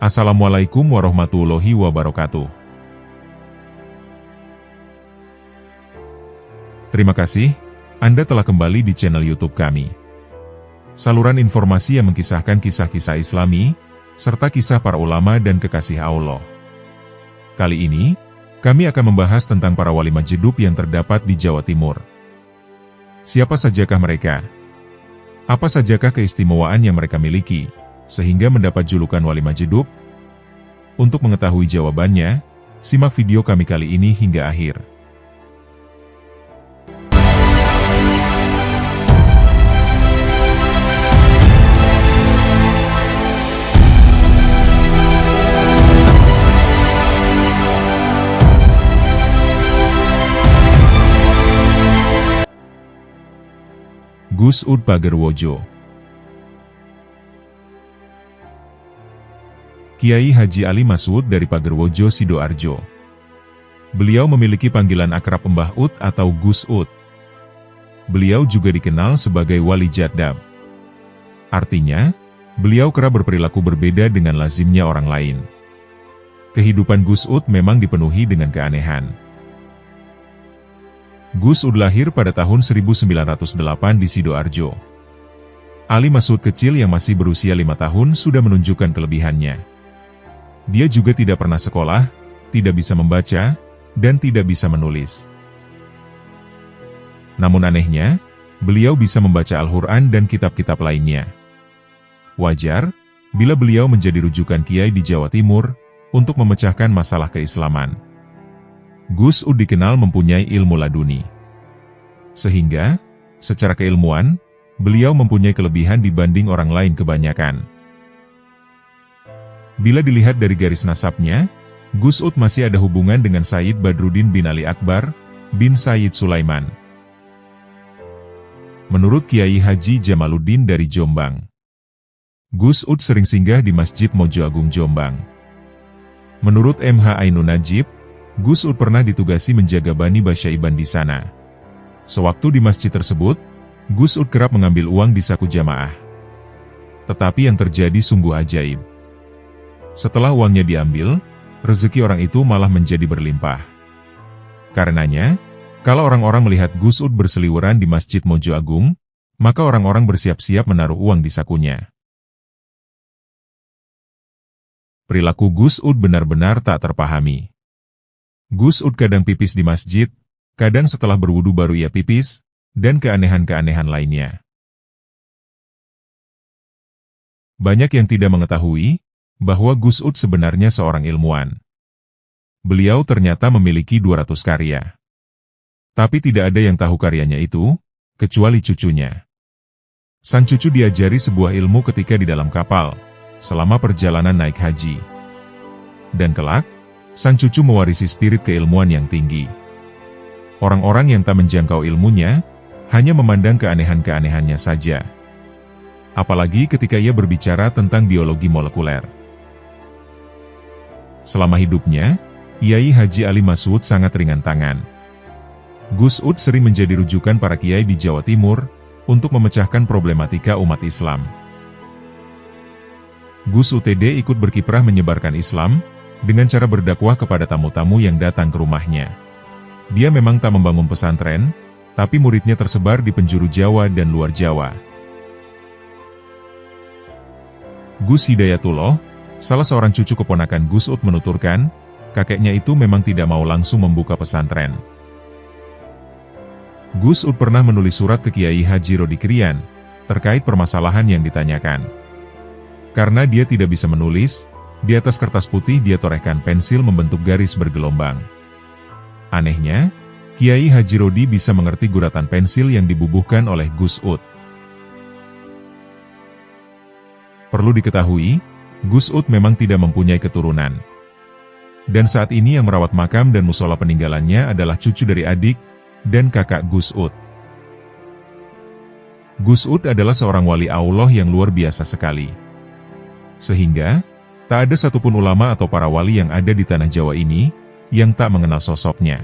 Assalamualaikum warahmatullahi wabarakatuh. Terima kasih, Anda telah kembali di channel YouTube kami. Saluran informasi yang mengkisahkan kisah-kisah Islami, serta kisah para ulama dan kekasih Allah. Kali ini, kami akan membahas tentang para wali Majidub yang terdapat di Jawa Timur. Siapa sajakah mereka? Apa sajakah keistimewaan yang mereka miliki, sehingga mendapat julukan wali Majidub? Untuk mengetahui jawabannya, simak video kami kali ini hingga akhir. Gus Ud Pagerwojo. Kiai Haji Ali Masud dari Pagerwojo Sidoarjo. Beliau memiliki panggilan akrab Mbah Ud atau Gus Ud. Beliau juga dikenal sebagai Wali Jadab. Artinya, beliau kerap berperilaku berbeda dengan lazimnya orang lain. Kehidupan Gus Ud memang dipenuhi dengan keanehan. Gus Ud lahir pada tahun 1908 di Sidoarjo. Ali Masud kecil yang masih berusia 5 tahun sudah menunjukkan kelebihannya. Dia juga tidak pernah sekolah, tidak bisa membaca, dan tidak bisa menulis. Namun anehnya, beliau bisa membaca Al-Quran dan kitab-kitab lainnya. Wajar, bila beliau menjadi rujukan kiai di Jawa Timur, untuk memecahkan masalah keislaman. Gus Ud dikenal mempunyai ilmu laduni. Sehingga, secara keilmuan, beliau mempunyai kelebihan dibanding orang lain kebanyakan. Bila dilihat dari garis nasabnya, Gus Ud masih ada hubungan dengan Sayyid Badruddin bin Ali Akbar, bin Sayyid Sulaiman. Menurut Kiai Haji Jamaluddin dari Jombang, Gus Ud sering singgah di Masjid Mojo Agung Jombang. Menurut MH Ainun Najib, Gus Ud pernah ditugasi menjaga Bani Basyaiban di sana. Sewaktu di masjid tersebut, Gus Ud kerap mengambil uang di saku jamaah. Tetapi yang terjadi sungguh ajaib. Setelah uangnya diambil, rezeki orang itu malah menjadi berlimpah. Karenanya, kalau orang-orang melihat Gus Ud berseliweran di Masjid Mojo Agung, maka orang-orang bersiap-siap menaruh uang di sakunya. Perilaku Gus Ud benar-benar tak terpahami. Gus Ud kadang pipis di masjid, kadang setelah berwudu baru ia pipis, dan keanehan-keanehan lainnya. Banyak yang tidak mengetahui bahwa Gus Ud sebenarnya seorang ilmuwan. Beliau ternyata memiliki 200 karya. Tapi tidak ada yang tahu karyanya itu, kecuali cucunya. Sang cucu diajari sebuah ilmu ketika di dalam kapal, selama perjalanan naik haji. Dan kelak, sang cucu mewarisi spirit keilmuan yang tinggi. Orang-orang yang tak menjangkau ilmunya, hanya memandang keanehan-keanehannya saja. Apalagi ketika ia berbicara tentang biologi molekuler. Selama hidupnya, Kiai Haji Ali Masud sangat ringan tangan. Gus Ud sering menjadi rujukan para kiai di Jawa Timur, untuk memecahkan problematika umat Islam. Gus UTD ikut berkiprah menyebarkan Islam, dengan cara berdakwah kepada tamu-tamu yang datang ke rumahnya. Dia memang tak membangun pesantren, tapi muridnya tersebar di penjuru Jawa dan luar Jawa. Gus Hidayatullah, salah seorang cucu keponakan Gus Ud menuturkan, kakeknya itu memang tidak mau langsung membuka pesantren. Gus Ud pernah menulis surat ke Kiai Haji Rodi Krian, terkait permasalahan yang ditanyakan. Karena dia tidak bisa menulis, di atas kertas putih dia torehkan pensil membentuk garis bergelombang. Anehnya, Kiai Haji Rodi bisa mengerti guratan pensil yang dibubuhkan oleh Gus Ud. Perlu diketahui, Gus Ud memang tidak mempunyai keturunan. Dan saat ini yang merawat makam dan musola peninggalannya adalah cucu dari adik dan kakak Gus Ud. Gus Ud adalah seorang wali Allah yang luar biasa sekali. Sehingga, tak ada satupun ulama atau para wali yang ada di tanah Jawa ini, yang tak mengenal sosoknya.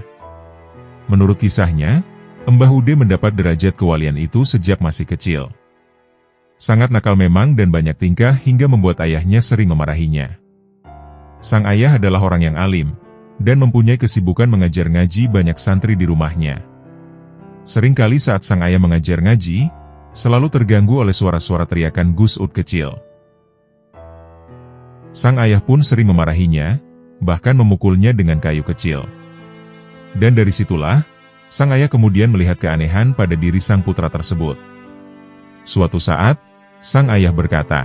Menurut kisahnya, Mbah Ude mendapat derajat kewalian itu sejak masih kecil. Sangat nakal memang dan banyak tingkah hingga membuat ayahnya sering memarahinya. sang ayah adalah orang yang alim, dan mempunyai kesibukan mengajar ngaji banyak santri di rumahnya. Seringkali saat sang ayah mengajar ngaji, selalu terganggu oleh suara-suara teriakan Gus Ud kecil. Sang ayah pun sering memarahinya, bahkan memukulnya dengan kayu kecil. Dan dari situlah, sang ayah kemudian melihat keanehan pada diri sang putra tersebut. Suatu saat, sang ayah berkata,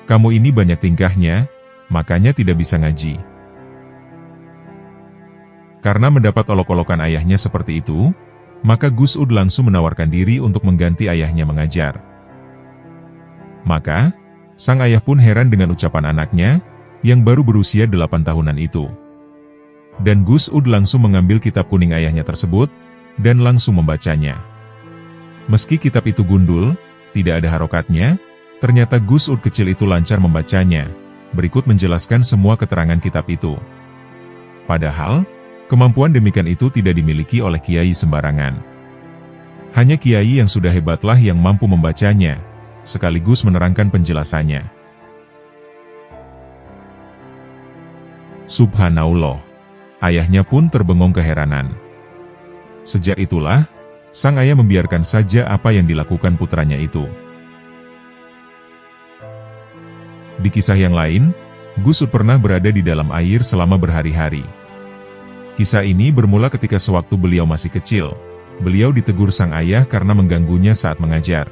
"Kamu ini banyak tingkahnya, makanya tidak bisa ngaji." Karena mendapat olok-olokan ayahnya seperti itu, maka Gus Ud langsung menawarkan diri untuk mengganti ayahnya mengajar. Maka, sang ayah pun heran dengan ucapan anaknya, yang baru berusia 8 tahunan itu. Dan Gus Ud langsung mengambil kitab kuning ayahnya tersebut, dan langsung membacanya. Meski kitab itu gundul, tidak ada harokatnya, ternyata Gus Ud kecil itu lancar membacanya. Berikut menjelaskan semua keterangan kitab itu. Padahal, kemampuan demikian itu tidak dimiliki oleh kiai sembarangan. Hanya kiai yang sudah hebatlah yang mampu membacanya, sekaligus menerangkan penjelasannya. Subhanallah. Ayahnya pun terbengong keheranan. Sejak itulah, sang ayah membiarkan saja apa yang dilakukan putranya itu. Di kisah yang lain, Gus Ud pernah berada di dalam air selama berhari-hari. Kisah ini bermula ketika sewaktu beliau masih kecil, beliau ditegur sang ayah karena mengganggunya saat mengajar.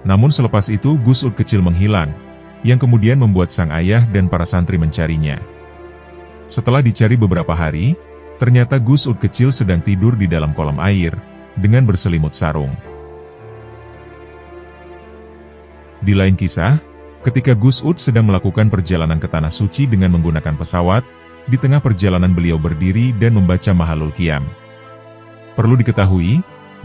Namun selepas itu Gus Ud kecil menghilang, yang kemudian membuat sang ayah dan para santri mencarinya. Setelah dicari beberapa hari, ternyata Gus Ud kecil sedang tidur di dalam kolam air, dengan berselimut sarung. Di lain kisah, ketika Gus Ud sedang melakukan perjalanan ke Tanah Suci dengan menggunakan pesawat, di tengah perjalanan beliau berdiri dan membaca Mahalul Qiyam. Perlu diketahui,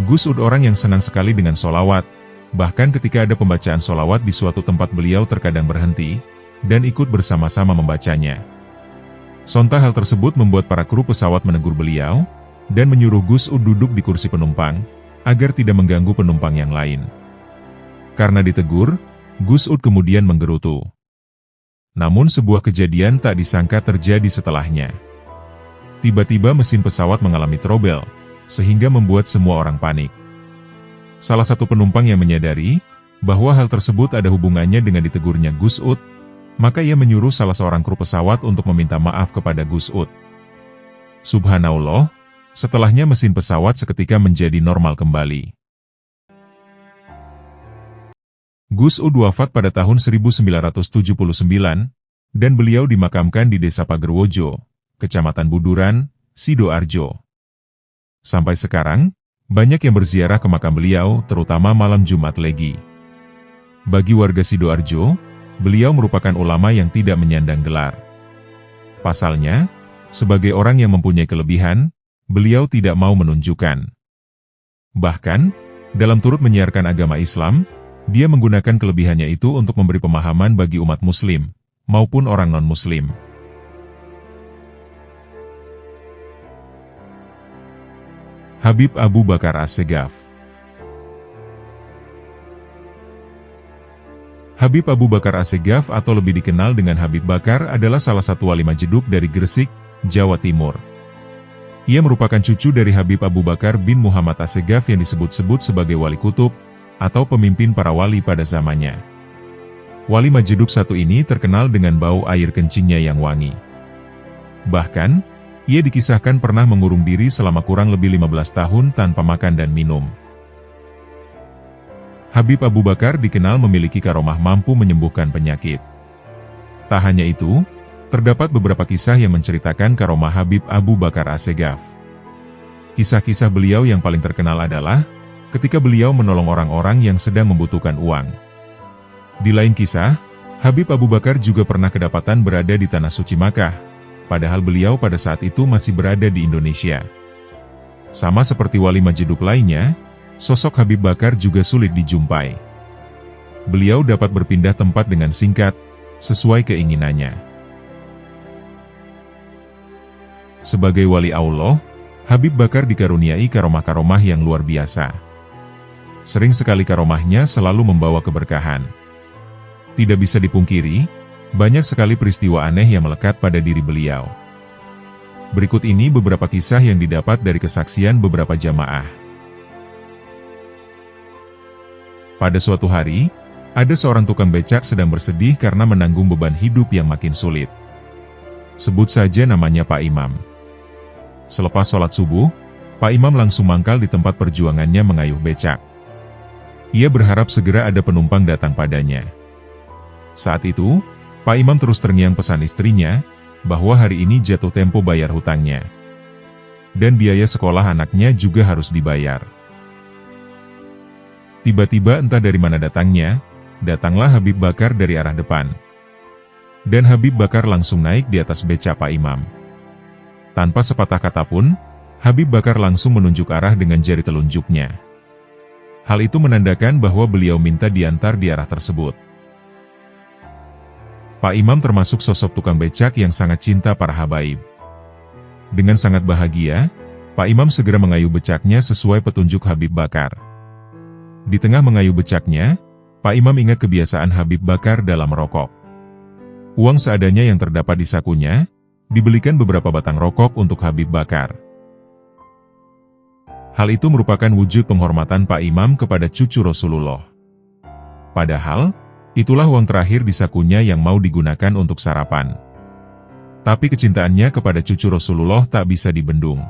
Gus Ud orang yang senang sekali dengan solawat, bahkan ketika ada pembacaan solawat di suatu tempat beliau terkadang berhenti, dan ikut bersama-sama membacanya. Sontak hal tersebut membuat para kru pesawat menegur beliau, dan menyuruh Gus Ud duduk di kursi penumpang, agar tidak mengganggu penumpang yang lain. Karena ditegur, Gus Ud kemudian menggerutu. Namun sebuah kejadian tak disangka terjadi setelahnya. Tiba-tiba mesin pesawat mengalami trouble, sehingga membuat semua orang panik. Salah satu penumpang yang menyadari bahwa hal tersebut ada hubungannya dengan ditegurnya Gus Ud, maka ia menyuruh salah seorang kru pesawat untuk meminta maaf kepada Gus Ud. Subhanallah, setelahnya mesin pesawat seketika menjadi normal kembali. Gus Ud wafat pada tahun 1979, dan beliau dimakamkan di Desa Pagerwojo, Kecamatan Buduran, Sidoarjo. Sampai sekarang, banyak yang berziarah ke makam beliau, terutama malam Jumat Legi. Bagi warga Sidoarjo, beliau merupakan ulama yang tidak menyandang gelar. Pasalnya, sebagai orang yang mempunyai kelebihan, beliau tidak mau menunjukkan. Bahkan, dalam turut menyiarkan agama Islam, dia menggunakan kelebihannya itu untuk memberi pemahaman bagi umat muslim, maupun orang non-muslim. Habib Abu Bakar As-Segaf. Habib Abu Bakar As-Segaf atau lebih dikenal dengan Habib Bakar adalah salah satu wali Majeduk dari Gresik, Jawa Timur. Ia merupakan cucu dari Habib Abu Bakar bin Muhammad As-Segaf yang disebut-sebut sebagai wali kutub, atau pemimpin para wali pada zamannya. Wali Majeduk satu ini terkenal dengan bau air kencingnya yang wangi. Bahkan, ia dikisahkan pernah mengurung diri selama kurang lebih 15 tahun tanpa makan dan minum. Habib Abu Bakar dikenal memiliki karomah mampu menyembuhkan penyakit. Tak hanya itu, terdapat beberapa kisah yang menceritakan karomah Habib Abu Bakar As-Segaf. Kisah-kisah beliau yang paling terkenal adalah ketika beliau menolong orang-orang yang sedang membutuhkan uang. Di lain kisah, Habib Abu Bakar juga pernah kedapatan berada di Tanah Suci Makkah, padahal beliau pada saat itu masih berada di Indonesia. Sama seperti wali Majeduk lainnya, sosok Habib Bakar juga sulit dijumpai. Beliau dapat berpindah tempat dengan singkat, sesuai keinginannya. Sebagai wali Allah, Habib Bakar dikaruniai karomah-karomah yang luar biasa. Sering sekali karomahnya selalu membawa keberkahan. Tidak bisa dipungkiri, Banyak sekali peristiwa aneh yang melekat pada diri beliau. Berikut ini beberapa kisah yang didapat dari kesaksian beberapa jamaah. Pada suatu hari, ada seorang tukang becak sedang bersedih karena menanggung beban hidup yang makin sulit. Sebut saja namanya Pak Imam. Selepas sholat subuh, Pak Imam langsung mangkal di tempat perjuangannya mengayuh becak. Ia berharap segera ada penumpang datang padanya. Saat itu, Pak Imam terus terngiang pesan istrinya, bahwa hari ini jatuh tempo bayar hutangnya. Dan biaya sekolah anaknya juga harus dibayar. Tiba-tiba entah dari mana datanglah Habib Bakar dari arah depan. Dan Habib Bakar langsung naik di atas becak Pak Imam. Tanpa sepatah kata pun, Habib Bakar langsung menunjuk arah dengan jari telunjuknya. Hal itu menandakan bahwa beliau minta diantar di arah tersebut. Pak Imam termasuk sosok tukang becak yang sangat cinta para habaib. Dengan sangat bahagia, Pak Imam segera mengayuh becaknya sesuai petunjuk Habib Bakar. Di tengah mengayuh becaknya, Pak Imam ingat kebiasaan Habib Bakar dalam merokok. Uang seadanya yang terdapat di sakunya, dibelikan beberapa batang rokok untuk Habib Bakar. Hal itu merupakan wujud penghormatan Pak Imam kepada cucu Rasulullah. Padahal, itulah uang terakhir di sakunya yang mau digunakan untuk sarapan. Tapi kecintaannya kepada cucu Rasulullah tak bisa dibendung.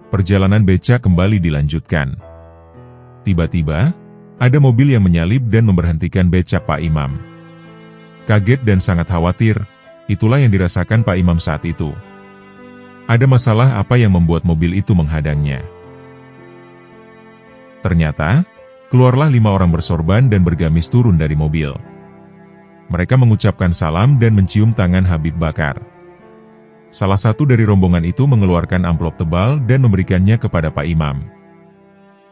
Perjalanan becak kembali dilanjutkan. Tiba-tiba, ada mobil yang menyalip dan memberhentikan becak Pak Imam. Kaget dan sangat khawatir, itulah yang dirasakan Pak Imam saat itu. Ada masalah apa yang membuat mobil itu menghadangnya? Ternyata, keluarlah 5 orang bersorban dan bergamis turun dari mobil. Mereka mengucapkan salam dan mencium tangan Habib Bakar. Salah satu dari rombongan itu mengeluarkan amplop tebal dan memberikannya kepada Pak Imam.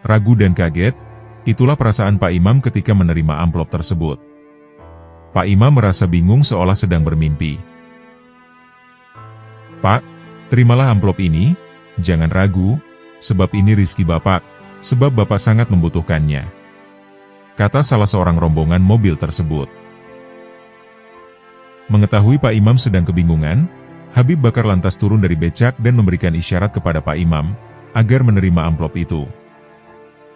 Ragu dan kaget, itulah perasaan Pak Imam ketika menerima amplop tersebut. Pak Imam merasa bingung seolah sedang bermimpi. "Pak, terimalah amplop ini, jangan ragu, sebab ini rezeki Bapak, sebab Bapak sangat membutuhkannya," kata salah seorang rombongan mobil tersebut. Mengetahui Pak Imam sedang kebingungan, Habib Bakar lantas turun dari becak dan memberikan isyarat kepada Pak Imam, agar menerima amplop itu.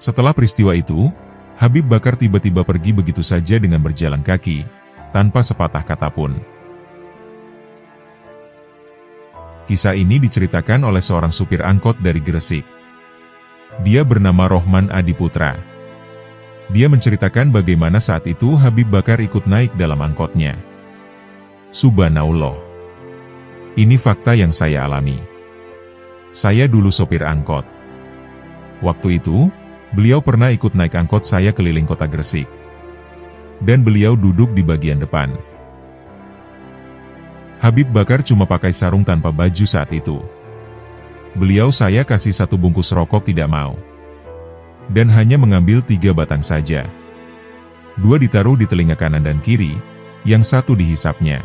Setelah peristiwa itu, Habib Bakar tiba-tiba pergi begitu saja dengan berjalan kaki, tanpa sepatah kata pun. Kisah ini diceritakan oleh seorang supir angkot dari Gresik. Dia bernama Rohman Adiputra. Dia menceritakan bagaimana saat itu Habib Bakar ikut naik dalam angkotnya. Subhanallah. Ini fakta yang saya alami. Saya dulu sopir angkot. Waktu itu, beliau pernah ikut naik angkot saya keliling kota Gresik. Dan beliau duduk di bagian depan. Habib Bakar cuma pakai sarung tanpa baju saat itu. Beliau saya kasih 1 bungkus rokok tidak mau. Dan hanya mengambil 3 batang saja. 2 ditaruh di telinga kanan dan kiri, yang 1 dihisapnya.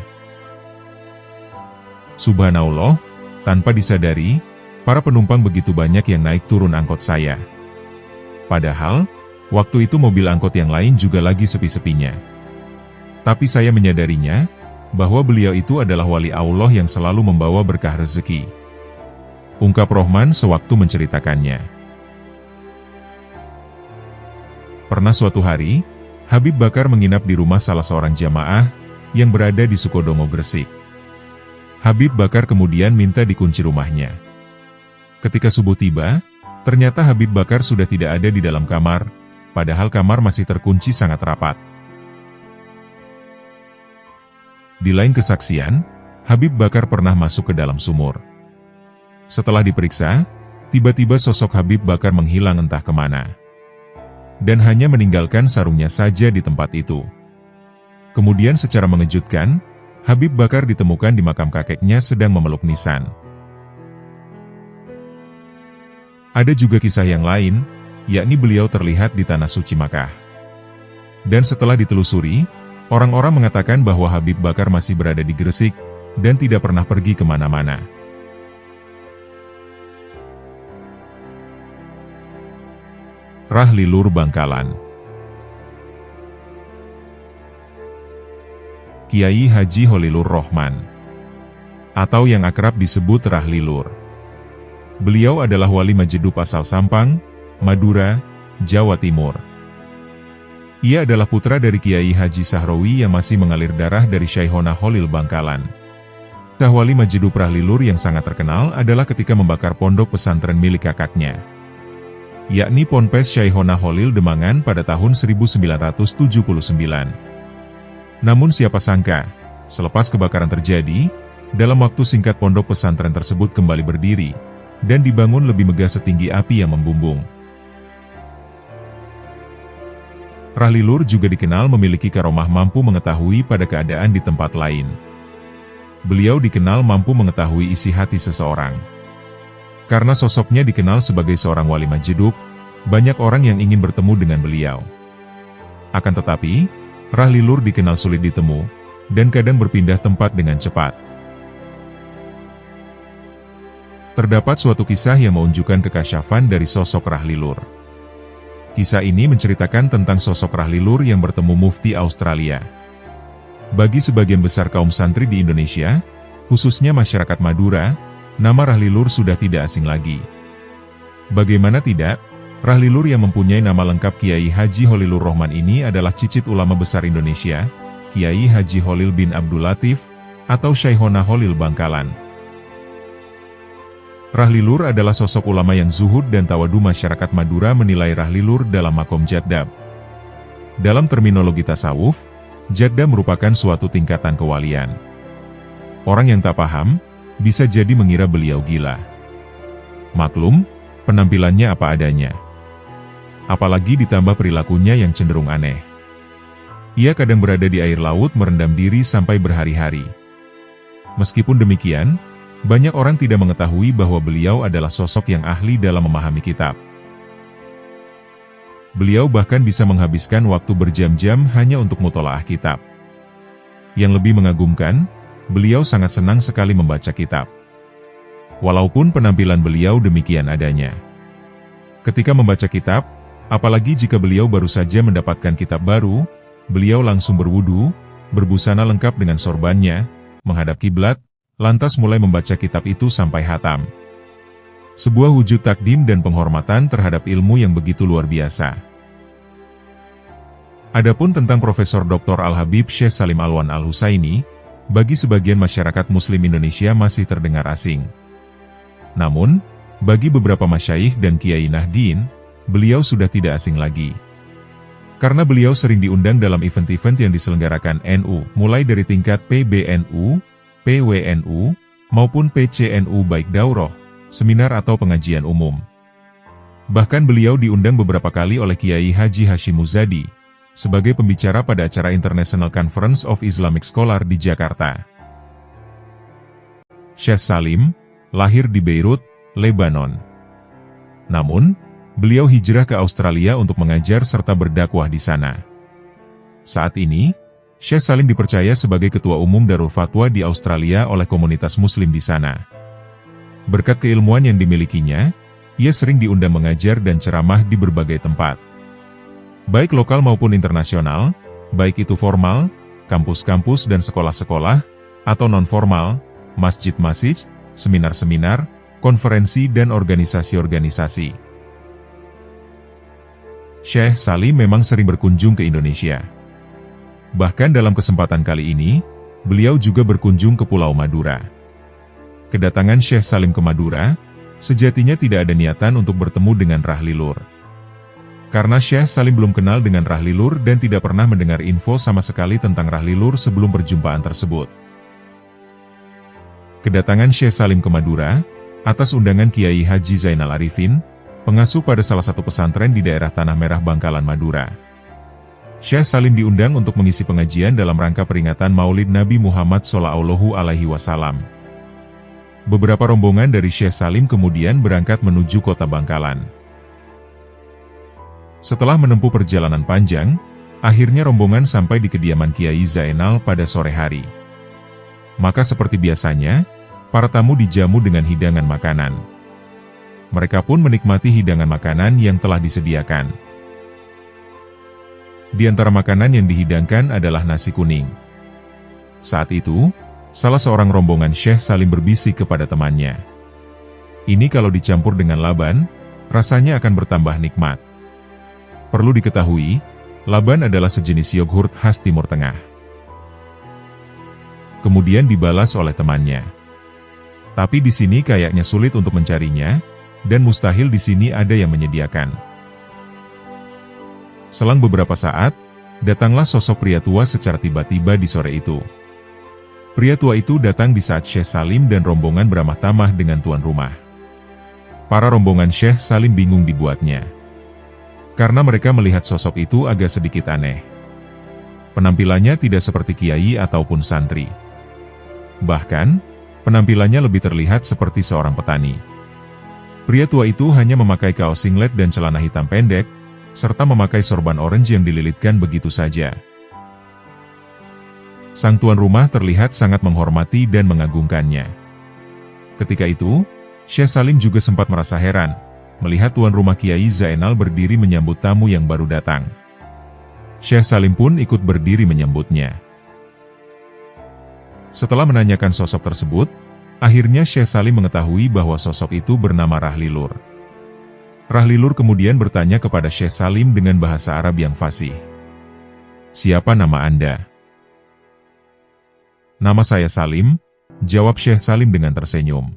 Subhanallah, tanpa disadari, para penumpang begitu banyak yang naik turun angkot saya. Padahal, waktu itu mobil angkot yang lain juga lagi sepi-sepinya. Tapi saya menyadarinya, bahwa beliau itu adalah wali Allah yang selalu membawa berkah rezeki. Ungkap Rohman sewaktu menceritakannya. Pernah suatu hari, Habib Bakar menginap di rumah salah seorang jamaah, yang berada di Sukodono Gresik. Habib Bakar kemudian minta dikunci rumahnya. Ketika subuh tiba, ternyata Habib Bakar sudah tidak ada di dalam kamar, padahal kamar masih terkunci sangat rapat. Di lain kesaksian, Habib Bakar pernah masuk ke dalam sumur. Setelah diperiksa, tiba-tiba sosok Habib Bakar menghilang entah kemana. Dan hanya meninggalkan sarungnya saja di tempat itu. Kemudian secara mengejutkan, Habib Bakar ditemukan di makam kakeknya sedang memeluk nisan. Ada juga kisah yang lain, yakni beliau terlihat di Tanah Suci Makkah. Dan setelah ditelusuri, orang-orang mengatakan bahwa Habib Bakar masih berada di Gresik, dan tidak pernah pergi kemana-mana. Rahlilur Bangkalan. Kiai Haji Holilur Rohman, atau yang akrab disebut Rahlilur. Beliau adalah wali Majedup asal Sampang, Madura, Jawa Timur. Ia adalah putra dari Kiai Haji Sahrawi yang masih mengalir darah dari Syaihona Holil Bangkalan. Kisah wali Majedup Rahlilur yang sangat terkenal adalah ketika membakar pondok pesantren milik kakaknya, yakni Ponpes Syaihona Holil Demangan pada tahun 1979. Namun siapa sangka, selepas kebakaran terjadi, dalam waktu singkat pondok pesantren tersebut kembali berdiri, dan dibangun lebih megah setinggi api yang membumbung. Rahlilur juga dikenal memiliki karomah mampu mengetahui pada keadaan di tempat lain. Beliau dikenal mampu mengetahui isi hati seseorang. Karena sosoknya dikenal sebagai seorang wali Majedup, banyak orang yang ingin bertemu dengan beliau. Akan tetapi, Rahlilur dikenal sulit ditemu, dan kadang berpindah tempat dengan cepat. Terdapat suatu kisah yang menunjukkan kekasyafan dari sosok Rahlilur. Kisah ini menceritakan tentang sosok Rahlilur yang bertemu Mufti Australia. Bagi sebagian besar kaum santri di Indonesia, khususnya masyarakat Madura, nama Rahlilur sudah tidak asing lagi. Bagaimana tidak, Rahlilur yang mempunyai nama lengkap Kiai Haji Holilur Rohman ini adalah cicit ulama besar Indonesia, Kiai Haji Holil bin Abdul Latif, atau Syaihona Holil Bangkalan. Rahlilur adalah sosok ulama yang zuhud dan tawadu. Masyarakat Madura menilai Rahlilur dalam makom jadab. Dalam terminologi tasawuf, jadab merupakan suatu tingkatan kewalian. Orang yang tak paham, bisa jadi mengira beliau gila. Maklum, penampilannya apa adanya. Apalagi ditambah perilakunya yang cenderung aneh. Ia kadang berada di air laut merendam diri sampai berhari-hari. Meskipun demikian, banyak orang tidak mengetahui bahwa beliau adalah sosok yang ahli dalam memahami kitab. Beliau bahkan bisa menghabiskan waktu berjam-jam hanya untuk mutolaah kitab. Yang lebih mengagumkan, beliau sangat senang sekali membaca kitab. Walaupun penampilan beliau demikian adanya. Ketika membaca kitab, apalagi jika beliau baru saja mendapatkan kitab baru, beliau langsung berwudu, berbusana lengkap dengan sorbannya, menghadap kiblat, lantas mulai membaca kitab itu sampai hatam. Sebuah wujud takdim dan penghormatan terhadap ilmu yang begitu luar biasa. Adapun tentang Profesor Dr. Al-Habib Syekh Salim Alwan Al-Husaini, bagi sebagian masyarakat Muslim Indonesia masih terdengar asing. Namun, bagi beberapa masyaikh dan kiai nahdien, beliau sudah tidak asing lagi. Karena beliau sering diundang dalam event-event yang diselenggarakan NU, mulai dari tingkat PBNU, PWNU, maupun PCNU baik daurah, seminar atau pengajian umum. Bahkan beliau diundang beberapa kali oleh Kiai Haji Hashim Muzadi, sebagai pembicara pada acara International Conference of Islamic Scholar di Jakarta. Syekh Salim, lahir di Beirut, Lebanon. Namun, beliau hijrah ke Australia untuk mengajar serta berdakwah di sana. Saat ini, Syekh Salim dipercaya sebagai Ketua Umum Darul Fatwa di Australia oleh komunitas Muslim di sana. Berkat keilmuan yang dimilikinya, ia sering diundang mengajar dan ceramah di berbagai tempat. Baik lokal maupun internasional, baik itu formal, kampus-kampus dan sekolah-sekolah, atau non-formal, masjid-masjid, seminar-seminar, konferensi dan organisasi-organisasi. Syekh Salim memang sering berkunjung ke Indonesia. Bahkan dalam kesempatan kali ini, beliau juga berkunjung ke Pulau Madura. Kedatangan Syekh Salim ke Madura, sejatinya tidak ada niatan untuk bertemu dengan Rahlilur. Karena Syekh Salim belum kenal dengan Rahlilur dan tidak pernah mendengar info sama sekali tentang Rahlilur sebelum perjumpaan tersebut. Kedatangan Syekh Salim ke Madura, atas undangan Kiai Haji Zainal Arifin, pengasuh pada salah satu pesantren di daerah Tanah Merah Bangkalan, Madura. Syekh Salim diundang untuk mengisi pengajian dalam rangka peringatan Maulid Nabi Muhammad SAW. Beberapa rombongan dari Syekh Salim kemudian berangkat menuju kota Bangkalan. Setelah menempuh perjalanan panjang, akhirnya rombongan sampai di kediaman Kiai Zainal pada sore hari. Maka seperti biasanya, para tamu dijamu dengan hidangan makanan. Mereka pun menikmati hidangan makanan yang telah disediakan. Di antara makanan yang dihidangkan adalah nasi kuning. Saat itu, salah seorang rombongan Syekh Salim berbisik kepada temannya. Ini kalau dicampur dengan laban, rasanya akan bertambah nikmat. Perlu diketahui, laban adalah sejenis yogurt khas Timur Tengah. Kemudian dibalas oleh temannya. Tapi di sini kayaknya sulit untuk mencarinya, dan mustahil di sini ada yang menyediakan. Selang beberapa saat, datanglah sosok pria tua secara tiba-tiba di sore itu. Pria tua itu datang di saat Syekh Salim dan rombongan beramah tamah dengan tuan rumah. Para rombongan Syekh Salim bingung dibuatnya. Karena mereka melihat sosok itu agak sedikit aneh. Penampilannya tidak seperti kiai ataupun santri. Bahkan, penampilannya lebih terlihat seperti seorang petani. Pria tua itu hanya memakai kaos singlet dan celana hitam pendek, serta memakai sorban orange yang dililitkan begitu saja. Sang tuan rumah terlihat sangat menghormati dan mengagungkannya. Ketika itu, Syekh Salim juga sempat merasa heran, melihat tuan rumah Kiai Zainal berdiri menyambut tamu yang baru datang. Syekh Salim pun ikut berdiri menyambutnya. Setelah menanyakan sosok tersebut, akhirnya Syekh Salim mengetahui bahwa sosok itu bernama Rahlilur. Rahlilur kemudian bertanya kepada Syekh Salim dengan bahasa Arab yang fasih. "Siapa nama Anda?" "Nama saya Salim," jawab Syekh Salim dengan tersenyum.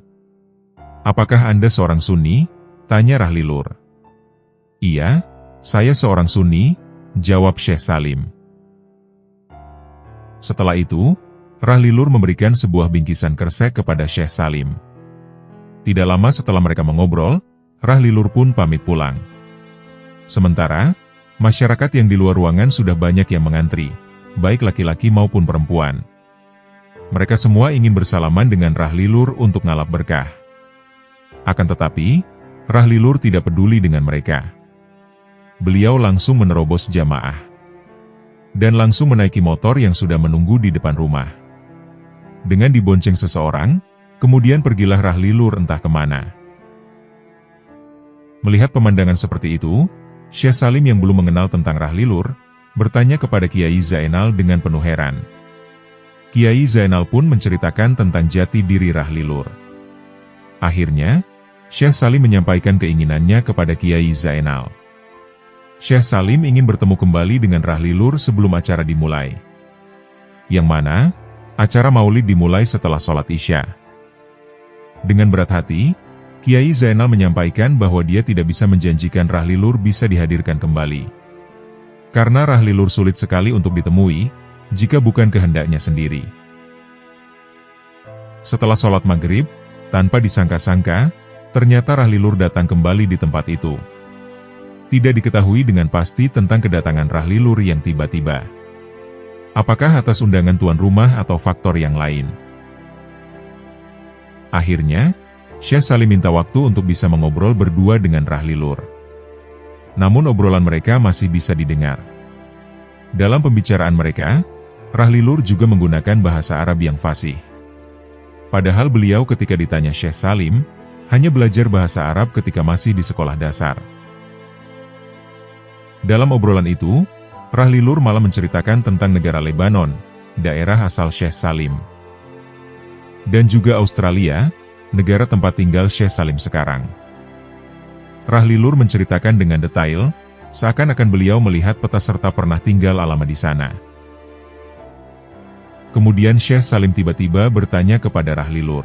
"Apakah Anda seorang Sunni?" tanya Rahlilur. "Iya, saya seorang Sunni," jawab Syekh Salim. Setelah itu, Rahlilur memberikan sebuah bingkisan kresek kepada Syekh Salim. Tidak lama setelah mereka mengobrol, Rahlilur pun pamit pulang. Sementara, masyarakat yang di luar ruangan sudah banyak yang mengantri, baik laki-laki maupun perempuan. Mereka semua ingin bersalaman dengan Rahlilur untuk ngalap berkah. Akan tetapi, Rahlilur tidak peduli dengan mereka. Beliau langsung menerobos jamaah. Dan langsung menaiki motor yang sudah menunggu di depan rumah. Dengan dibonceng seseorang, kemudian pergilah Rahlilur entah kemana. Melihat pemandangan seperti itu, Syekh Salim yang belum mengenal tentang Rahlilur, bertanya kepada Kiai Zainal dengan penuh heran. Kiai Zainal pun menceritakan tentang jati diri Rahlilur. Akhirnya, Syekh Salim menyampaikan keinginannya kepada Kiai Zainal. Syekh Salim ingin bertemu kembali dengan Rahlilur sebelum acara dimulai. Yang mana, acara maulid dimulai setelah sholat Isya. Dengan berat hati, Kiai Zainal menyampaikan bahwa dia tidak bisa menjanjikan Rahlilur bisa dihadirkan kembali. Karena Rahlilur sulit sekali untuk ditemui, jika bukan kehendaknya sendiri. Setelah sholat maghrib, tanpa disangka-sangka, ternyata Rahlilur datang kembali di tempat itu. Tidak diketahui dengan pasti tentang kedatangan Rahlilur yang tiba-tiba. Apakah atas undangan tuan rumah atau faktor yang lain? Akhirnya, Syekh Salim minta waktu untuk bisa mengobrol berdua dengan Rahlilur. Namun obrolan mereka masih bisa didengar. Dalam pembicaraan mereka, Rahlilur juga menggunakan bahasa Arab yang fasih. Padahal beliau ketika ditanya Syekh Salim, hanya belajar bahasa Arab ketika masih di sekolah dasar. Dalam obrolan itu, Rahlilur malah menceritakan tentang negara Lebanon, daerah asal Syekh Salim. Dan juga Australia, negara tempat tinggal Syekh Salim sekarang. Rahlilur menceritakan dengan detail, seakan-akan beliau melihat peta serta pernah tinggal lama di sana. Kemudian Syekh Salim tiba-tiba bertanya kepada Rahlilur.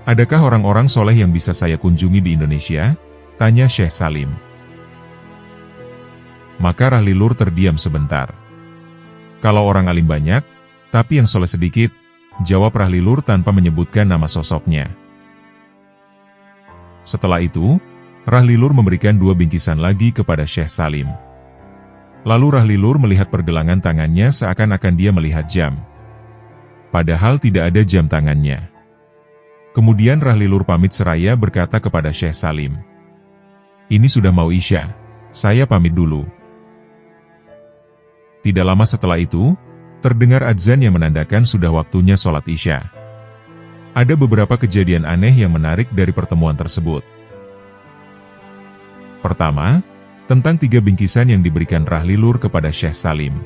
"Adakah orang-orang soleh yang bisa saya kunjungi di Indonesia?" tanya Syekh Salim. Maka Rahlilur terdiam sebentar. "Kalau orang alim banyak, tapi yang soleh sedikit," jawab Rahlilur tanpa menyebutkan nama sosoknya. Setelah itu, Rahlilur memberikan 2 bingkisan lagi kepada Syekh Salim. Lalu Rahlilur melihat pergelangan tangannya seakan-akan dia melihat jam. Padahal tidak ada jam tangannya. Kemudian Rahlilur pamit seraya berkata kepada Syekh Salim, "Ini sudah mau Isya, saya pamit dulu." Tidak lama setelah itu, terdengar adzan yang menandakan sudah waktunya sholat Isya. Ada beberapa kejadian aneh yang menarik dari pertemuan tersebut. Pertama, tentang 3 bingkisan yang diberikan Rahlilur kepada Syekh Salim.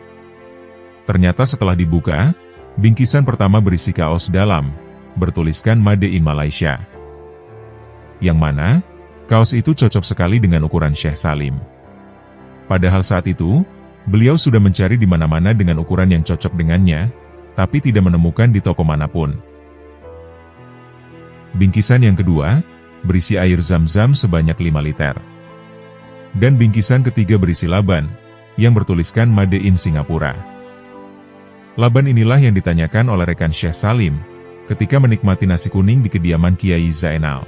Ternyata setelah dibuka, Bingkisan pertama berisi kaos dalam, bertuliskan Made in Malaysia. Yang mana, kaos itu cocok sekali dengan ukuran Syekh Salim. Padahal saat itu, beliau sudah mencari di mana-mana dengan ukuran yang cocok dengannya, tapi tidak menemukan di toko manapun. Bingkisan yang kedua, berisi air zam-zam sebanyak 5 liter. Dan bingkisan ketiga berisi laban, yang bertuliskan Made in Singapura. Laban inilah yang ditanyakan oleh rekan Syekh Salim, ketika menikmati nasi kuning di kediaman Kiai Zainal.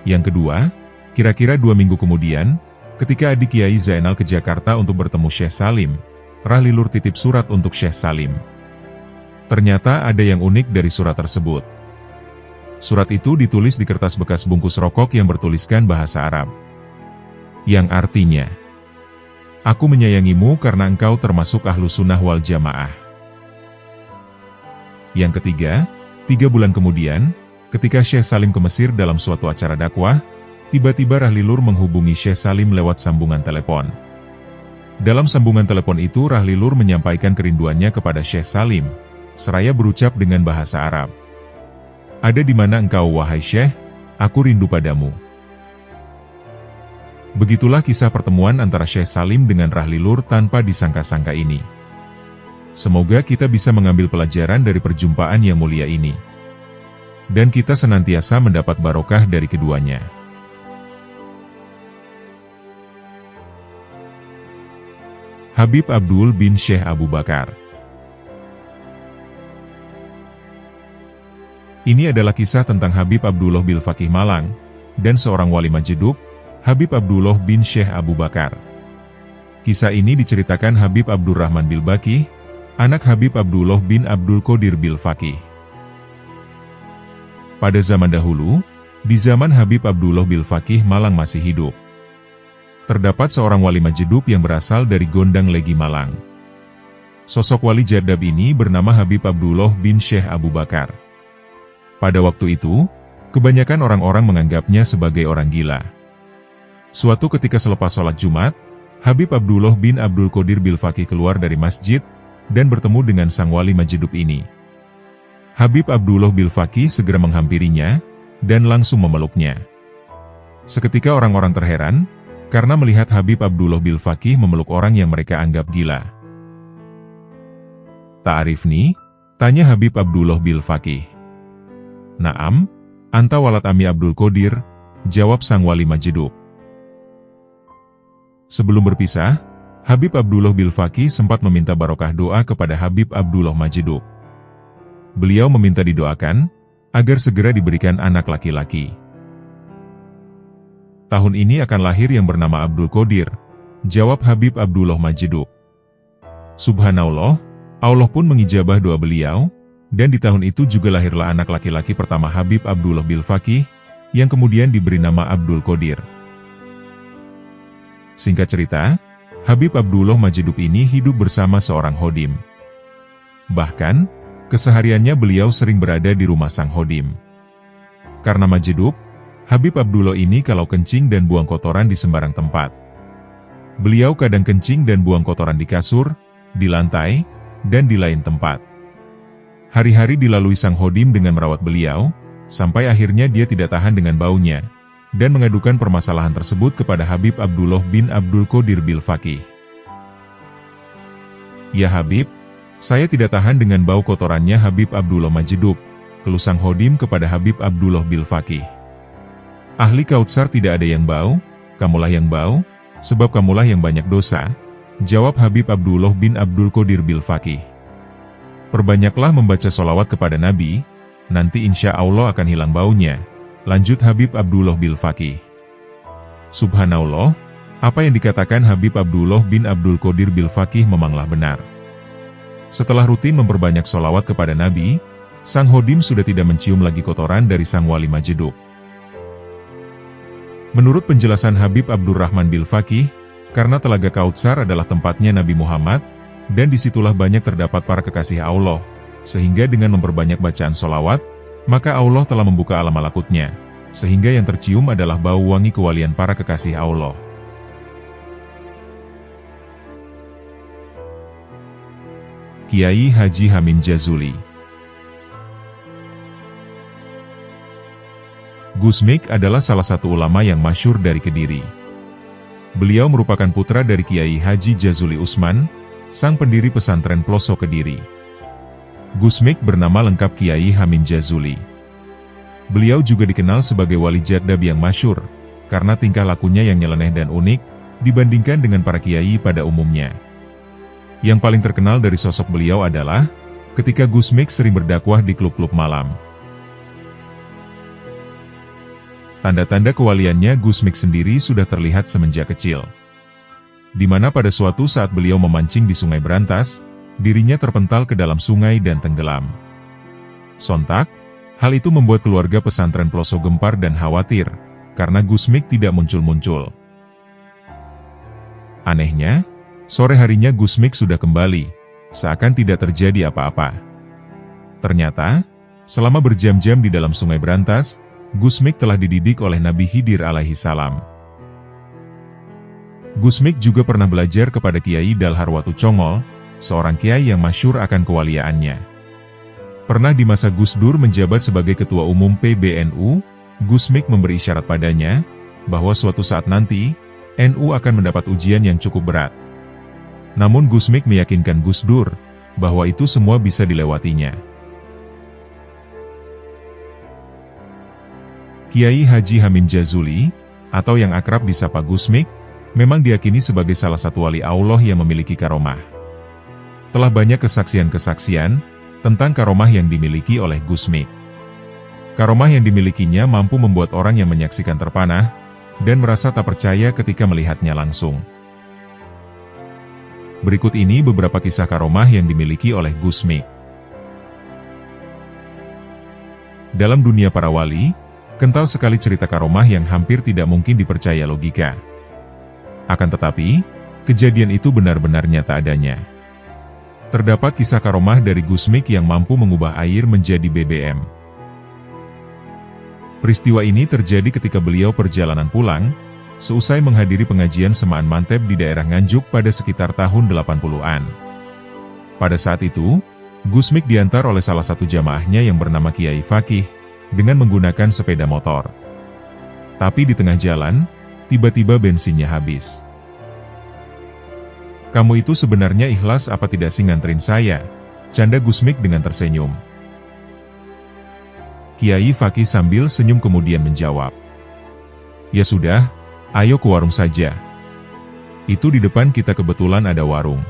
Yang kedua, kira-kira 2 minggu kemudian, ketika adik Kiai Zainal ke Jakarta untuk bertemu Syekh Salim, Rahlilur titip surat untuk Syekh Salim. Ternyata ada yang unik dari surat tersebut. Surat itu ditulis di kertas bekas bungkus rokok yang bertuliskan bahasa Arab. Yang artinya, "Aku menyayangimu karena engkau termasuk ahlu sunnah wal jamaah." Yang ketiga, 3 bulan kemudian, ketika Syekh Salim ke Mesir dalam suatu acara dakwah, tiba-tiba Rahlilur menghubungi Syekh Salim lewat sambungan telepon. Dalam sambungan telepon itu Rahlilur menyampaikan kerinduannya kepada Syekh Salim, seraya berucap dengan bahasa Arab. "Ada di mana engkau wahai Syekh? Aku rindu padamu." Begitulah kisah pertemuan antara Syekh Salim dengan Rahlilur tanpa disangka-sangka ini. Semoga kita bisa mengambil pelajaran dari perjumpaan yang mulia ini. Dan kita senantiasa mendapat barokah dari keduanya. Habib Abdul bin Syekh Abu Bakar. Ini adalah kisah tentang Habib Abdullah bil Faqih Malang, dan seorang wali Majeduk, Habib Abdullah bin Syekh Abu Bakar. Kisah ini diceritakan Habib Abdurrahman bil Baqih, anak Habib Abdullah bin Abdul Qadir bil Faqih. Pada zaman dahulu, di zaman Habib Abdullah bil Faqih Malang masih hidup, terdapat seorang wali Majeduk yang berasal dari Gondang Legi Malang. Sosok wali jadab ini bernama Habib Abdullah bin Syekh Abu Bakar. Pada waktu itu, kebanyakan orang-orang menganggapnya sebagai orang gila. Suatu ketika selepas sholat Jumat, Habib Abdullah bin Abdul Qadir bil Faqih keluar dari masjid, dan bertemu dengan sang wali Majeduk ini. Habib Abdullah bil Faqih segera menghampirinya, dan langsung memeluknya. Seketika orang-orang terheran, karena melihat Habib Abdullah bil Faqih memeluk orang yang mereka anggap gila. "Ta'arifni?" tanya Habib Abdullah bil Faqih. "Naam, anta walad Ami Abdul Qadir," jawab sang wali Majeduk. Sebelum berpisah, Habib Abdullah bil Faqih sempat meminta barokah doa kepada Habib Abdullah Majeduk. Beliau meminta didoakan, agar segera diberikan anak laki-laki. "Tahun ini akan lahir yang bernama Abdul Qadir," jawab Habib Abdullah Majeduk. Subhanallah, Allah pun mengijabah doa beliau, dan di tahun itu juga lahirlah anak laki-laki pertama Habib Abdullah bil Faqih, yang kemudian diberi nama Abdul Qadir. Singkat cerita, Habib Abdullah Majeduk ini hidup bersama seorang hodim. Bahkan, kesehariannya beliau sering berada di rumah sang hodim. Karena Majeduk, Habib Abdullah ini kalau kencing dan buang kotoran di sembarang tempat. Beliau kadang kencing dan buang kotoran di kasur, di lantai, dan di lain tempat. Hari-hari dilalui sang hodim dengan merawat beliau, sampai akhirnya dia tidak tahan dengan baunya, dan mengadukan permasalahan tersebut kepada Habib Abdullah bin Abdul Qadir bil Faqih. "Ya Habib, saya tidak tahan dengan bau kotorannya Habib Abdullah Majeduk," keluh sang hodim kepada Habib Abdullah bil Faqih. "Ahli Kautsar tidak ada yang bau, kamulah yang bau, sebab kamulah yang banyak dosa," jawab Habib Abdullah bin Abdul Qadir bil Faqih. "Perbanyaklah membaca sholawat kepada Nabi, nanti insya Allah akan hilang baunya," lanjut Habib Abdullah bil Faqih. Subhanallah, apa yang dikatakan Habib Abdullah bin Abdul Qadir bil Faqih memanglah benar. Setelah rutin memperbanyak sholawat kepada Nabi, sang hodim sudah tidak mencium lagi kotoran dari sang wali Majeduk. Menurut penjelasan Habib Abdurrahman bil Faqih, karena Telaga Kautsar adalah tempatnya Nabi Muhammad, dan disitulah banyak terdapat para kekasih Allah, sehingga dengan memperbanyak bacaan sholawat, maka Allah telah membuka alam malakutnya, sehingga yang tercium adalah bau wangi kewalian para kekasih Allah. Kiai Haji Hamim Jazuli. Gus Mik adalah salah satu ulama yang masyhur dari Kediri. Beliau merupakan putra dari Kiai Haji Jazuli Usman, sang pendiri pesantren Ploso Kediri. Gus Mik bernama lengkap Kiai Hamim Jazuli. Beliau juga dikenal sebagai wali jadab yang masyhur, karena tingkah lakunya yang nyeleneh dan unik, dibandingkan dengan para kiai pada umumnya. Yang paling terkenal dari sosok beliau adalah, ketika Gus Mik sering berdakwah di klub-klub malam. Tanda-tanda kewaliannya Gus Mik sendiri sudah terlihat semenjak kecil. Di mana pada suatu saat beliau memancing di Sungai Berantas, dirinya terpental ke dalam sungai dan tenggelam. Sontak, hal itu membuat keluarga pesantren Ploso gempar dan khawatir, karena Gus Mik tidak muncul-muncul. Anehnya, sore harinya Gus Mik sudah kembali, seakan tidak terjadi apa-apa. Ternyata, selama berjam-jam di dalam Sungai Berantas, Gus Mik telah dididik oleh Nabi Khidir alaihi salam. Gus Mik juga pernah belajar kepada Kiai Dalhar Watu Congol, seorang kiai yang masyhur akan kewaliaannya. Pernah di masa Gus Dur menjabat sebagai Ketua Umum PBNU, Gus Mik memberi isyarat padanya, bahwa suatu saat nanti, NU akan mendapat ujian yang cukup berat. Namun Gus Mik meyakinkan Gus Dur, bahwa itu semua bisa dilewatinya. Kiai Haji Hamim Jazuli, atau yang akrab disapa Gus Mik, memang diyakini sebagai salah satu wali Allah yang memiliki karomah. Telah banyak kesaksian-kesaksian tentang karomah yang dimiliki oleh Gus Mik. Karomah yang dimilikinya mampu membuat orang yang menyaksikan terpanah, dan merasa tak percaya ketika melihatnya langsung. Berikut ini beberapa kisah karomah yang dimiliki oleh Gus Mik. Dalam dunia para wali, kental sekali cerita karomah yang hampir tidak mungkin dipercaya logika. Akan tetapi, kejadian itu benar-benar nyata adanya. Terdapat kisah karomah dari Gus Mik yang mampu mengubah air menjadi BBM. Peristiwa ini terjadi ketika beliau perjalanan pulang, seusai menghadiri pengajian Semaan Manteb di daerah Nganjuk pada sekitar tahun 80-an. Pada saat itu, Gus Mik diantar oleh salah satu jamaahnya yang bernama Kiai Fakih, dengan menggunakan sepeda motor. Tapi di tengah jalan, tiba-tiba bensinnya habis. "Kamu itu sebenarnya ikhlas apa tidak sih nganterin saya?" canda Gus Mik dengan tersenyum. Kiai Fakih sambil senyum kemudian menjawab, "Ya sudah, ayo ke warung saja. Itu di depan kita kebetulan ada warung.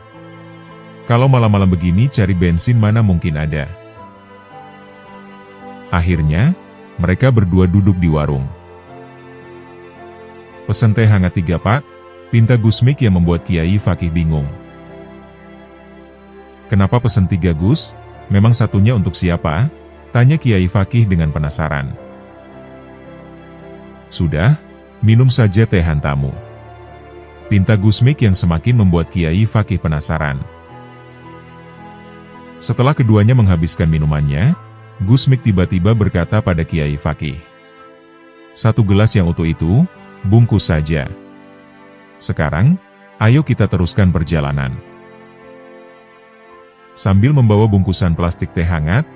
Kalau malam-malam begini cari bensin mana mungkin ada." Akhirnya, mereka berdua duduk di warung. "Pesen teh hangat 3 pak," pinta Gus Mik yang membuat Kiai Fakih bingung. "Kenapa pesen 3 Gus? Memang satunya untuk siapa?" tanya Kiai Fakih dengan penasaran. "Sudah, minum saja teh hantamu," pinta Gus Mik yang semakin membuat Kiai Fakih penasaran. Setelah keduanya menghabiskan minumannya, Gus Mik tiba-tiba berkata pada Kiai Fakih, "1 gelas yang utuh itu, bungkus saja. Sekarang, ayo kita teruskan perjalanan." Sambil membawa bungkusan plastik teh hangat,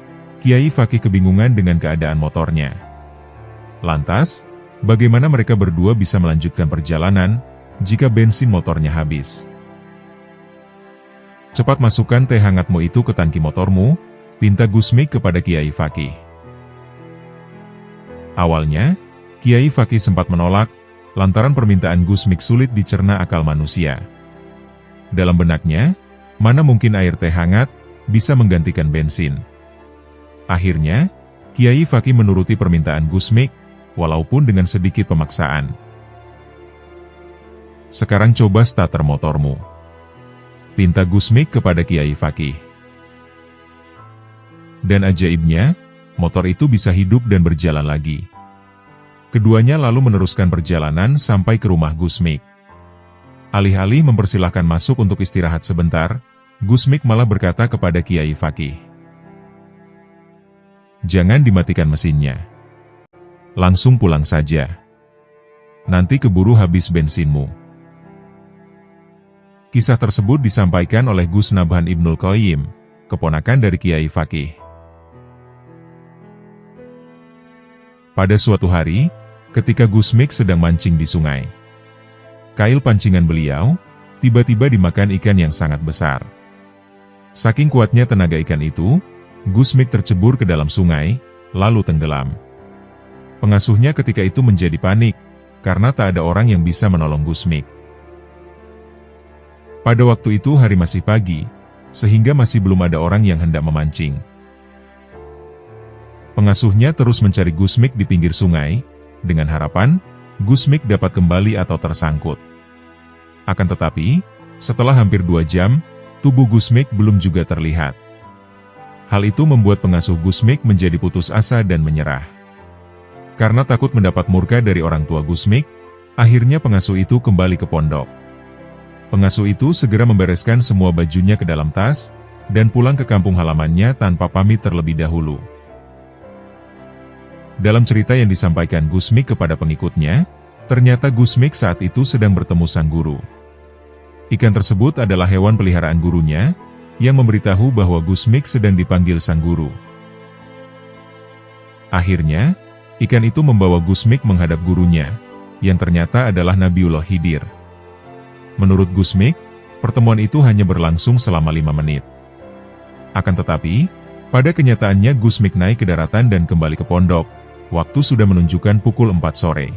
Kiai Fakih kebingungan dengan keadaan motornya. Lantas, bagaimana mereka berdua bisa melanjutkan perjalanan, jika bensin motornya habis? "Cepat masukkan teh hangatmu itu ke tangki motormu," pinta Gus Mik kepada Kiai Fakih. Awalnya, Kiai Fakih sempat menolak, lantaran permintaan Gus Mik sulit dicerna akal manusia. Dalam benaknya, mana mungkin air teh hangat bisa menggantikan bensin. Akhirnya, Kiai Fakih menuruti permintaan Gus Mik, walaupun dengan sedikit pemaksaan. "Sekarang coba starter motormu," pinta Gus Mik kepada Kiai Fakih. Dan ajaibnya, motor itu bisa hidup dan berjalan lagi. Keduanya lalu meneruskan perjalanan sampai ke rumah Gus Mik. Alih-alih mempersilahkan masuk untuk istirahat sebentar, Gus Mik malah berkata kepada Kiai Fakih, "Jangan dimatikan mesinnya. Langsung pulang saja. Nanti keburu habis bensinmu." Kisah tersebut disampaikan oleh Gus Nabhan Ibnul Qayyim, keponakan dari Kiai Fakih. Pada suatu hari, ketika Gusmik sedang mancing di sungai, kail pancingan beliau tiba-tiba dimakan ikan yang sangat besar. Saking kuatnya tenaga ikan itu, Gusmik tercebur ke dalam sungai, lalu tenggelam. Pengasuhnya ketika itu menjadi panik, karena tak ada orang yang bisa menolong Gusmik. Pada waktu itu hari masih pagi, sehingga masih belum ada orang yang hendak memancing. Pengasuhnya terus mencari Gusmik di pinggir sungai, dengan harapan Gusmik dapat kembali atau tersangkut. Akan tetapi, setelah hampir 2 jam, tubuh Gusmik belum juga terlihat. Hal itu membuat pengasuh Gusmik menjadi putus asa dan menyerah. Karena takut mendapat murka dari orang tua Gusmik, akhirnya pengasuh itu kembali ke pondok. Pengasuh itu segera membereskan semua bajunya ke dalam tas, dan pulang ke kampung halamannya tanpa pamit terlebih dahulu. Dalam cerita yang disampaikan Gusmik kepada pengikutnya, ternyata Gusmik saat itu sedang bertemu sang guru. Ikan tersebut adalah hewan peliharaan gurunya, yang memberitahu bahwa Gusmik sedang dipanggil sang guru. Akhirnya, ikan itu membawa Gusmik menghadap gurunya, yang ternyata adalah Nabiullah Khidir. Menurut Gusmik, pertemuan itu hanya berlangsung selama 5 menit. Akan tetapi, pada kenyataannya Gusmik naik ke daratan dan kembali ke pondok, waktu sudah menunjukkan pukul 4 sore.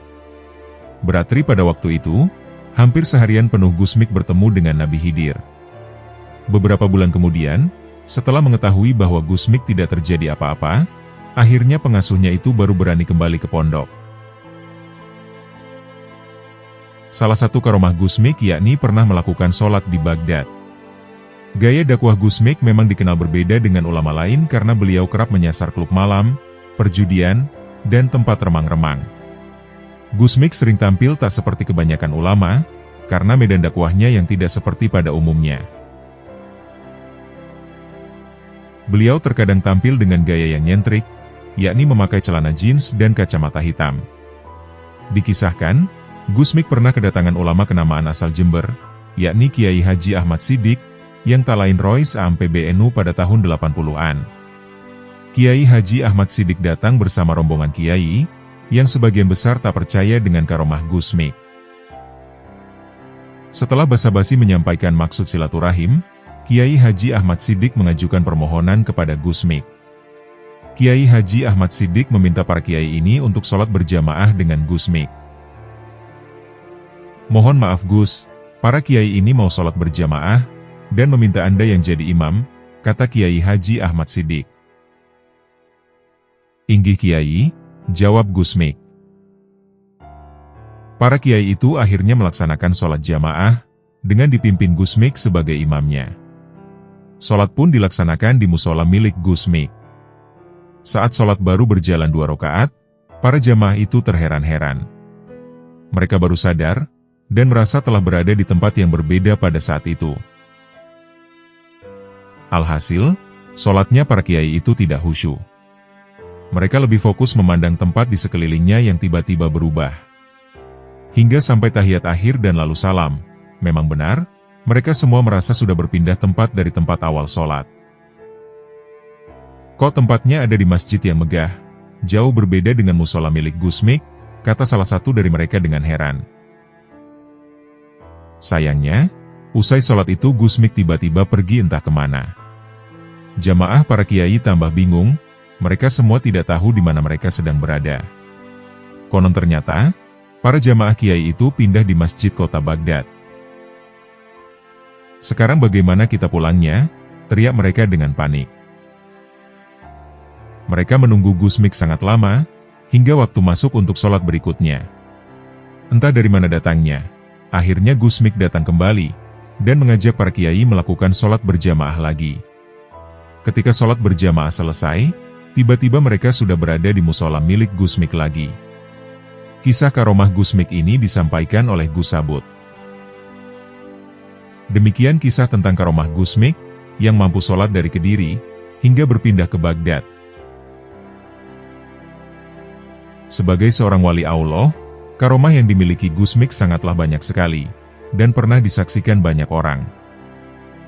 Berarti pada waktu itu, hampir seharian penuh Gusmik bertemu dengan Nabi Khidir. Beberapa bulan kemudian, setelah mengetahui bahwa Gusmik tidak terjadi apa-apa, akhirnya pengasuhnya itu baru berani kembali ke pondok. Salah satu karomah Gusmik yakni pernah melakukan sholat di Baghdad. Gaya dakwah Gusmik memang dikenal berbeda dengan ulama lain karena beliau kerap menyasar klub malam, perjudian, dan tempat remang-remang. Gusmik sering tampil tak seperti kebanyakan ulama, karena medan dakwahnya yang tidak seperti pada umumnya. Beliau terkadang tampil dengan gaya yang nyentrik, yakni memakai celana jeans dan kacamata hitam. Dikisahkan, Gusmik pernah kedatangan ulama kenamaan asal Jember, yakni Kiai Haji Ahmad Siddiq, yang tak lain Rois AM PBNU pada tahun 80-an. Kiai Haji Ahmad Siddiq datang bersama rombongan kiai, yang sebagian besar tak percaya dengan karomah Gusmik. Setelah basa-basi menyampaikan maksud silaturahim, Kiai Haji Ahmad Siddiq mengajukan permohonan kepada Gusmik. Kiai Haji Ahmad Siddiq meminta para kiai ini untuk sholat berjamaah dengan Gusmik. "Mohon maaf Gus, para kiai ini mau sholat berjamaah, dan meminta Anda yang jadi imam," kata Kiai Haji Ahmad Siddiq. "Inggih Kiai," jawab Gusmik. Para kiai itu akhirnya melaksanakan sholat jamaah, dengan dipimpin Gusmik sebagai imamnya. Sholat pun dilaksanakan di musola milik Gusmik. Saat sholat baru berjalan 2 rakaat, para jamaah itu terheran-heran. Mereka baru sadar, dan merasa telah berada di tempat yang berbeda pada saat itu. Alhasil, sholatnya para kiai itu tidak khusyuk. Mereka lebih fokus memandang tempat di sekelilingnya yang tiba-tiba berubah. Hingga sampai tahiyat akhir dan lalu salam, memang benar, mereka semua merasa sudah berpindah tempat dari tempat awal sholat. "Kok tempatnya ada di masjid yang megah, jauh berbeda dengan musola milik Gusmik," kata salah satu dari mereka dengan heran. Sayangnya, usai sholat itu Gusmik tiba-tiba pergi entah kemana. Jamaah para kiai tambah bingung, mereka semua tidak tahu di mana mereka sedang berada. Konon ternyata, para jamaah kiai itu pindah di masjid kota Baghdad. "Sekarang bagaimana kita pulangnya?" teriak mereka dengan panik. Mereka menunggu Gusmik sangat lama, hingga waktu masuk untuk sholat berikutnya. Entah dari mana datangnya, akhirnya Gusmik datang kembali, dan mengajak para kiai melakukan sholat berjamaah lagi. Ketika sholat berjamaah selesai, tiba-tiba mereka sudah berada di musola milik Gusmik lagi. Kisah karomah Gusmik ini disampaikan oleh Gus Sabut. Demikian kisah tentang karomah Gusmik, yang mampu sholat dari Kediri, hingga berpindah ke Baghdad. Sebagai seorang wali Allah, karomah yang dimiliki Gusmik sangatlah banyak sekali, dan pernah disaksikan banyak orang.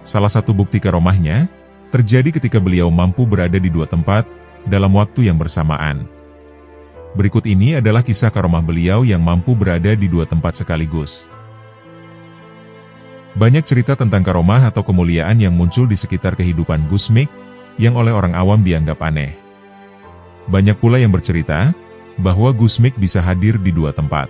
Salah satu bukti karomahnya, terjadi ketika beliau mampu berada di dua tempat dalam waktu yang bersamaan. Berikut ini adalah kisah karomah beliau yang mampu berada di dua tempat sekaligus. Banyak cerita tentang karomah atau kemuliaan yang muncul di sekitar kehidupan Gus Mik, yang oleh orang awam dianggap aneh. Banyak pula yang bercerita bahwa Gus Mik bisa hadir di dua tempat.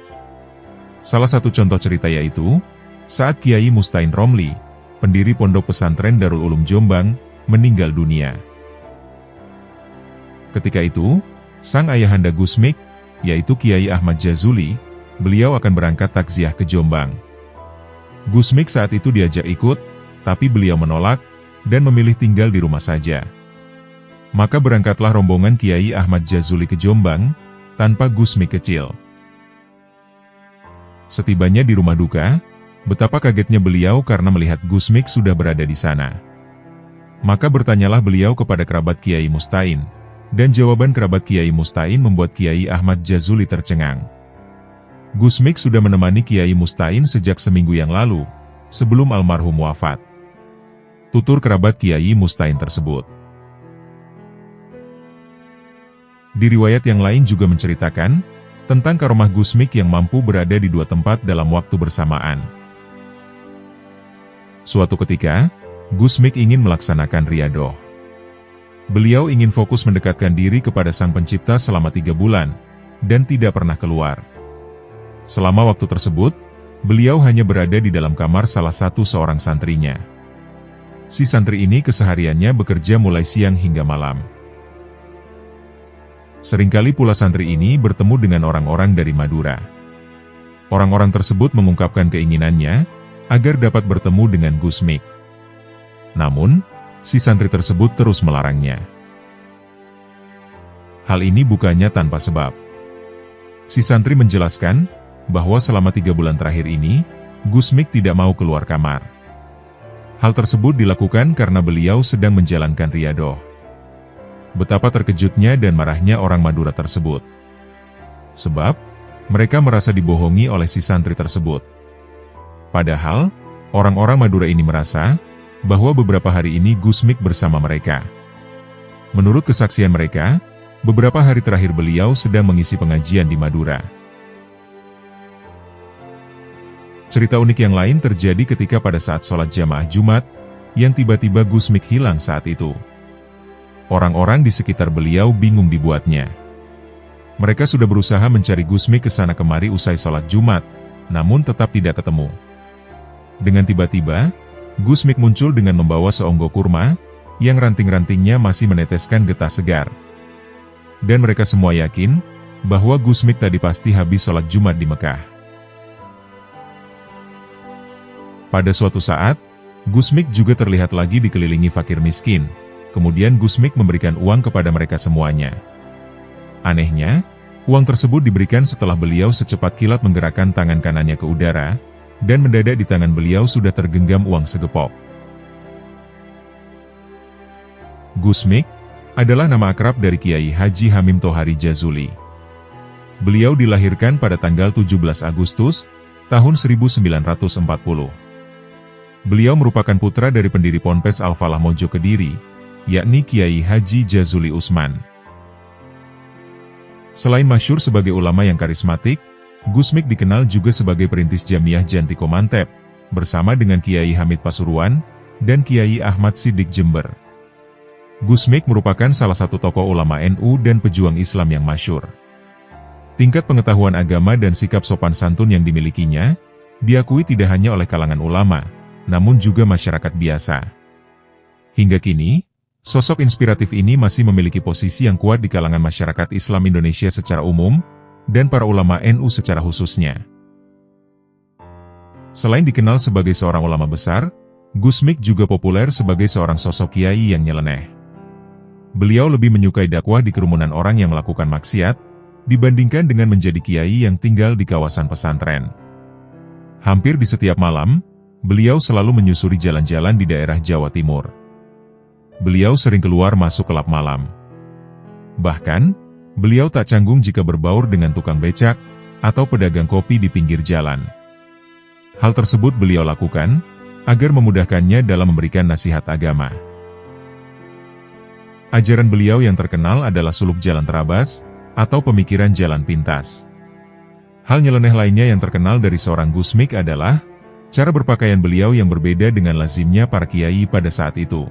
Salah satu contoh cerita yaitu, saat Kiai Mustain Romli, pendiri Pondok Pesantren Darul Ulum Jombang, meninggal dunia. Ketika itu, sang ayahanda Gus Mik, yaitu Kiai Ahmad Jazuli, beliau akan berangkat takziah ke Jombang. Gus Mik saat itu diajak ikut, tapi beliau menolak, dan memilih tinggal di rumah saja. Maka berangkatlah rombongan Kiai Ahmad Jazuli ke Jombang, tanpa Gus Mik kecil. Setibanya di rumah duka, betapa kagetnya beliau karena melihat Gus Mik sudah berada di sana. Maka bertanyalah beliau kepada kerabat Kiai Mustain, dan jawaban kerabat Kiai Mustain membuat Kiai Ahmad Jazuli tercengang. Gus Mik sudah menemani Kiai Mustain sejak seminggu yang lalu, sebelum almarhum wafat. Tutur kerabat Kiai Mustain tersebut. Di riwayat yang lain juga menceritakan tentang karomah Gus Mik yang mampu berada di dua tempat dalam waktu bersamaan. Suatu ketika, Gus Mik ingin melaksanakan riyadoh. Beliau ingin fokus mendekatkan diri kepada Sang Pencipta selama 3 bulan, dan tidak pernah keluar. Selama waktu tersebut, beliau hanya berada di dalam kamar salah satu seorang santrinya. Si santri ini kesehariannya bekerja mulai siang hingga malam. Seringkali pula santri ini bertemu dengan orang-orang dari Madura. Orang-orang tersebut mengungkapkan keinginannya agar dapat bertemu dengan Gus Mik. Namun, si santri tersebut terus melarangnya. Hal ini bukannya tanpa sebab. Si santri menjelaskan bahwa selama 3 bulan terakhir ini, Gus Mik tidak mau keluar kamar. Hal tersebut dilakukan karena beliau sedang menjalankan riyadoh. Betapa terkejutnya dan marahnya orang Madura tersebut. Sebab, mereka merasa dibohongi oleh si santri tersebut. Padahal, orang-orang Madura ini merasa bahwa beberapa hari ini Gus Mik bersama mereka. Menurut kesaksian mereka, beberapa hari terakhir beliau sedang mengisi pengajian di Madura. Cerita unik yang lain terjadi ketika pada saat sholat jamaah Jumat, yang tiba-tiba Gus Mik hilang saat itu. Orang-orang di sekitar beliau bingung dibuatnya. Mereka sudah berusaha mencari Gus Mik ke sana kemari usai sholat Jumat, namun tetap tidak ketemu. Dengan tiba-tiba, Gus Mik muncul dengan membawa seonggok kurma, yang ranting-rantingnya masih meneteskan getah segar. Dan mereka semua yakin, bahwa Gus Mik tadi pasti habis sholat Jumat di Mekah. Pada suatu saat, Gus Mik juga terlihat lagi dikelilingi fakir miskin, kemudian Gus Mik memberikan uang kepada mereka semuanya. Anehnya, uang tersebut diberikan setelah beliau secepat kilat menggerakkan tangan kanannya ke udara, dan mendadak di tangan beliau sudah tergenggam uang segepok. Gus Mik adalah nama akrab dari Kiai Haji Hamim Tohari Jazuli. Beliau dilahirkan pada tanggal 17 Agustus, tahun 1940. Beliau merupakan putra dari pendiri Ponpes Al-Falah Mojo Kediri, yakni Kiai Haji Jazuli Usman. Selain masyhur sebagai ulama yang karismatik, Gus Mik dikenal juga sebagai perintis Jamiah Jantiko Mantep, bersama dengan Kiai Hamid Pasuruan, dan Kiai Ahmad Siddiq Jember. Gus Mik merupakan salah satu tokoh ulama NU dan pejuang Islam yang masyhur. Tingkat pengetahuan agama dan sikap sopan santun yang dimilikinya, diakui tidak hanya oleh kalangan ulama, namun juga masyarakat biasa. Hingga kini, sosok inspiratif ini masih memiliki posisi yang kuat di kalangan masyarakat Islam Indonesia secara umum, dan para ulama NU secara khususnya. Selain dikenal sebagai seorang ulama besar, Gus Mik juga populer sebagai seorang sosok kiai yang nyeleneh. Beliau lebih menyukai dakwah di kerumunan orang yang melakukan maksiat, dibandingkan dengan menjadi kiai yang tinggal di kawasan pesantren. Hampir di setiap malam, beliau selalu menyusuri jalan-jalan di daerah Jawa Timur. Beliau sering keluar masuk kelab malam. Bahkan, beliau tak canggung jika berbaur dengan tukang becak, atau pedagang kopi di pinggir jalan. Hal tersebut beliau lakukan, agar memudahkannya dalam memberikan nasihat agama. Ajaran beliau yang terkenal adalah suluk jalan terabas, atau pemikiran jalan pintas. Hal nyeleneh lainnya yang terkenal dari seorang Gus Mik adalah cara berpakaian beliau yang berbeda dengan lazimnya para kiai pada saat itu.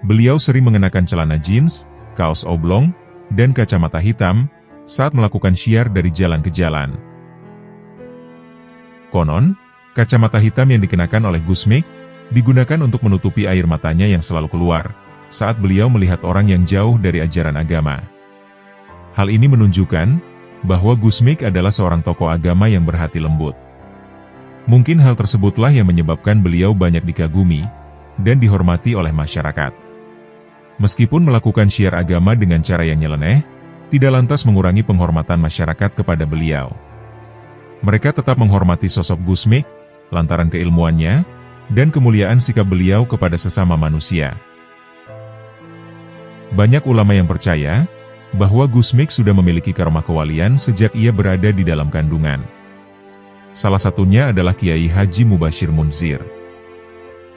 Beliau sering mengenakan celana jeans, kaos oblong, dan kacamata hitam saat melakukan syiar dari jalan ke jalan. Konon, kacamata hitam yang dikenakan oleh Gus Mik digunakan untuk menutupi air matanya yang selalu keluar saat beliau melihat orang yang jauh dari ajaran agama. Hal ini menunjukkan bahwa Gus Mik adalah seorang tokoh agama yang berhati lembut. Mungkin hal tersebutlah yang menyebabkan beliau banyak dikagumi dan dihormati oleh masyarakat. Meskipun melakukan syiar agama dengan cara yang nyeleneh, tidak lantas mengurangi penghormatan masyarakat kepada beliau. Mereka tetap menghormati sosok Gus Mik lantaran keilmuannya dan kemuliaan sikap beliau kepada sesama manusia. Banyak ulama yang percaya bahwa Gus Mik sudah memiliki karomah kewalian sejak ia berada di dalam kandungan. Salah satunya adalah Kiai Haji Mubashir Munzir,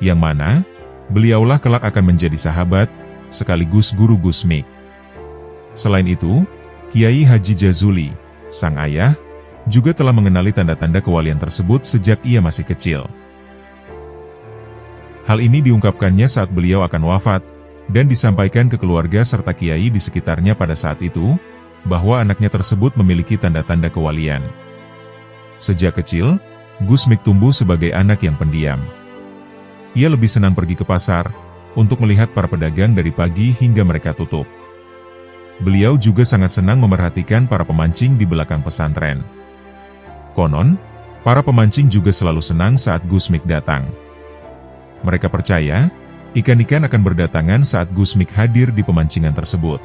yang mana beliaulah kelak akan menjadi sahabat sekaligus guru Gus Mik. Selain itu, Kiai Haji Jazuli, sang ayah, juga telah mengenali tanda-tanda kewalian tersebut sejak ia masih kecil. Hal ini diungkapkannya saat beliau akan wafat, dan disampaikan ke keluarga serta kiai di sekitarnya pada saat itu, bahwa anaknya tersebut memiliki tanda-tanda kewalian. Sejak kecil, Gus Mik tumbuh sebagai anak yang pendiam. Ia lebih senang pergi ke pasar, untuk melihat para pedagang dari pagi hingga mereka tutup. Beliau juga sangat senang memerhatikan para pemancing di belakang pesantren. Konon, para pemancing juga selalu senang saat Gus Mik datang. Mereka percaya, ikan-ikan akan berdatangan saat Gus Mik hadir di pemancingan tersebut.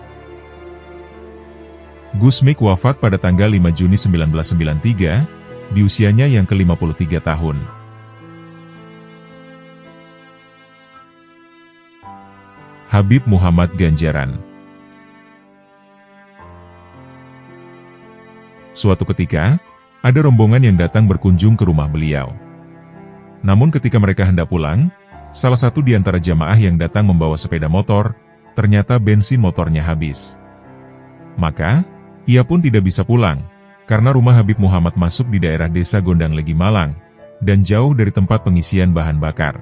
Gus Mik wafat pada tanggal 5 Juni 1993, di usianya yang ke-53 tahun. Habib Muhammad Ganjaran. Suatu ketika, ada rombongan yang datang berkunjung ke rumah beliau. Namun ketika mereka hendak pulang, salah satu di antara jamaah yang datang membawa sepeda motor, ternyata bensin motornya habis. Maka, ia pun tidak bisa pulang, karena rumah Habib Muhammad masuk di daerah desa Gondang Legi Malang, dan jauh dari tempat pengisian bahan bakar.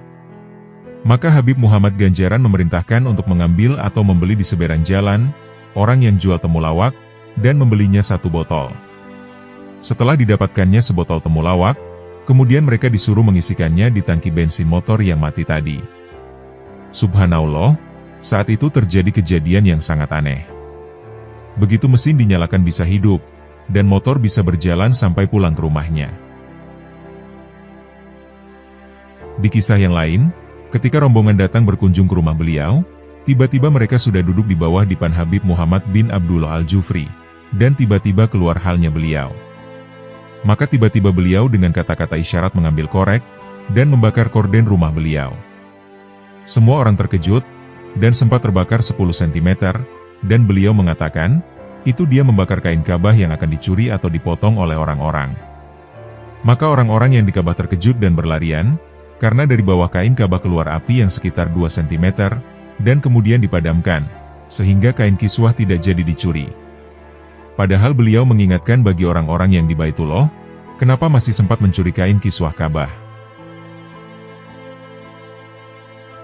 Maka Habib Muhammad Ganjaran memerintahkan untuk mengambil atau membeli di seberang jalan, orang yang jual temulawak, dan membelinya 1 botol. Setelah didapatkannya sebotol temulawak, kemudian mereka disuruh mengisikannya di tangki bensin motor yang mati tadi. Subhanallah, saat itu terjadi kejadian yang sangat aneh. Begitu mesin dinyalakan bisa hidup, dan motor bisa berjalan sampai pulang ke rumahnya. Di kisah yang lain, ketika rombongan datang berkunjung ke rumah beliau, tiba-tiba mereka sudah duduk di bawah dipan Habib Muhammad bin Abdullah Al-Jufri, dan tiba-tiba keluar halnya beliau. Maka tiba-tiba beliau dengan kata-kata isyarat mengambil korek, dan membakar korden rumah beliau. Semua orang terkejut, dan sempat terbakar 10 cm, dan beliau mengatakan, itu dia membakar kain Ka'bah yang akan dicuri atau dipotong oleh orang-orang. Maka orang-orang yang di Ka'bah terkejut dan berlarian, karena dari bawah kain Ka'bah keluar api yang sekitar 2 cm, dan kemudian dipadamkan, sehingga kain kiswah tidak jadi dicuri. Padahal beliau mengingatkan bagi orang-orang yang di Baitullah, kenapa masih sempat mencuri kain kiswah Ka'bah.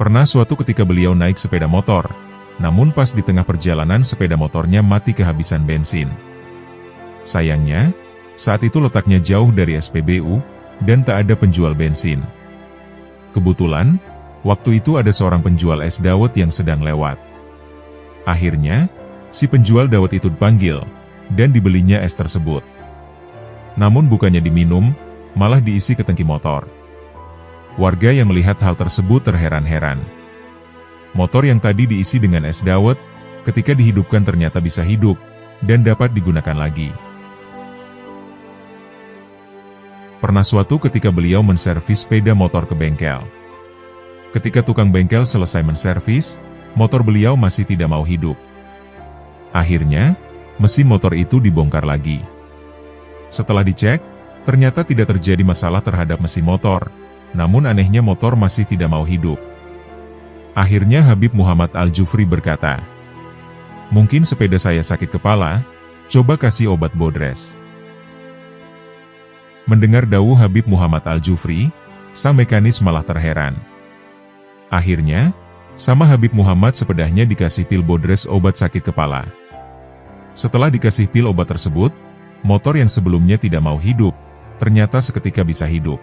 Pernah suatu ketika beliau naik sepeda motor, namun pas di tengah perjalanan sepeda motornya mati kehabisan bensin. Sayangnya, saat itu letaknya jauh dari SPBU, dan tak ada penjual bensin. Kebetulan, waktu itu ada seorang penjual es dawet yang sedang lewat. Akhirnya, si penjual dawet itu dipanggil, dan dibelinya es tersebut. Namun bukannya diminum, malah diisi ke tangki motor. Warga yang melihat hal tersebut terheran-heran. Motor yang tadi diisi dengan es dawet, ketika dihidupkan ternyata bisa hidup, dan dapat digunakan lagi. Pernah suatu ketika beliau menservis sepeda motor ke bengkel. Ketika tukang bengkel selesai menservis, motor beliau masih tidak mau hidup. Akhirnya, mesin motor itu dibongkar lagi. Setelah dicek, ternyata tidak terjadi masalah terhadap mesin motor, namun anehnya motor masih tidak mau hidup. Akhirnya Habib Muhammad Al-Jufri berkata, Mungkin sepeda saya sakit kepala, coba kasih obat bodres. Mendengar dawuh Habib Muhammad Al-Jufri, sang mekanis malah terheran. Akhirnya, sama Habib Muhammad sepedanya dikasih pil bodres obat sakit kepala. Setelah dikasih pil obat tersebut, motor yang sebelumnya tidak mau hidup, ternyata seketika bisa hidup.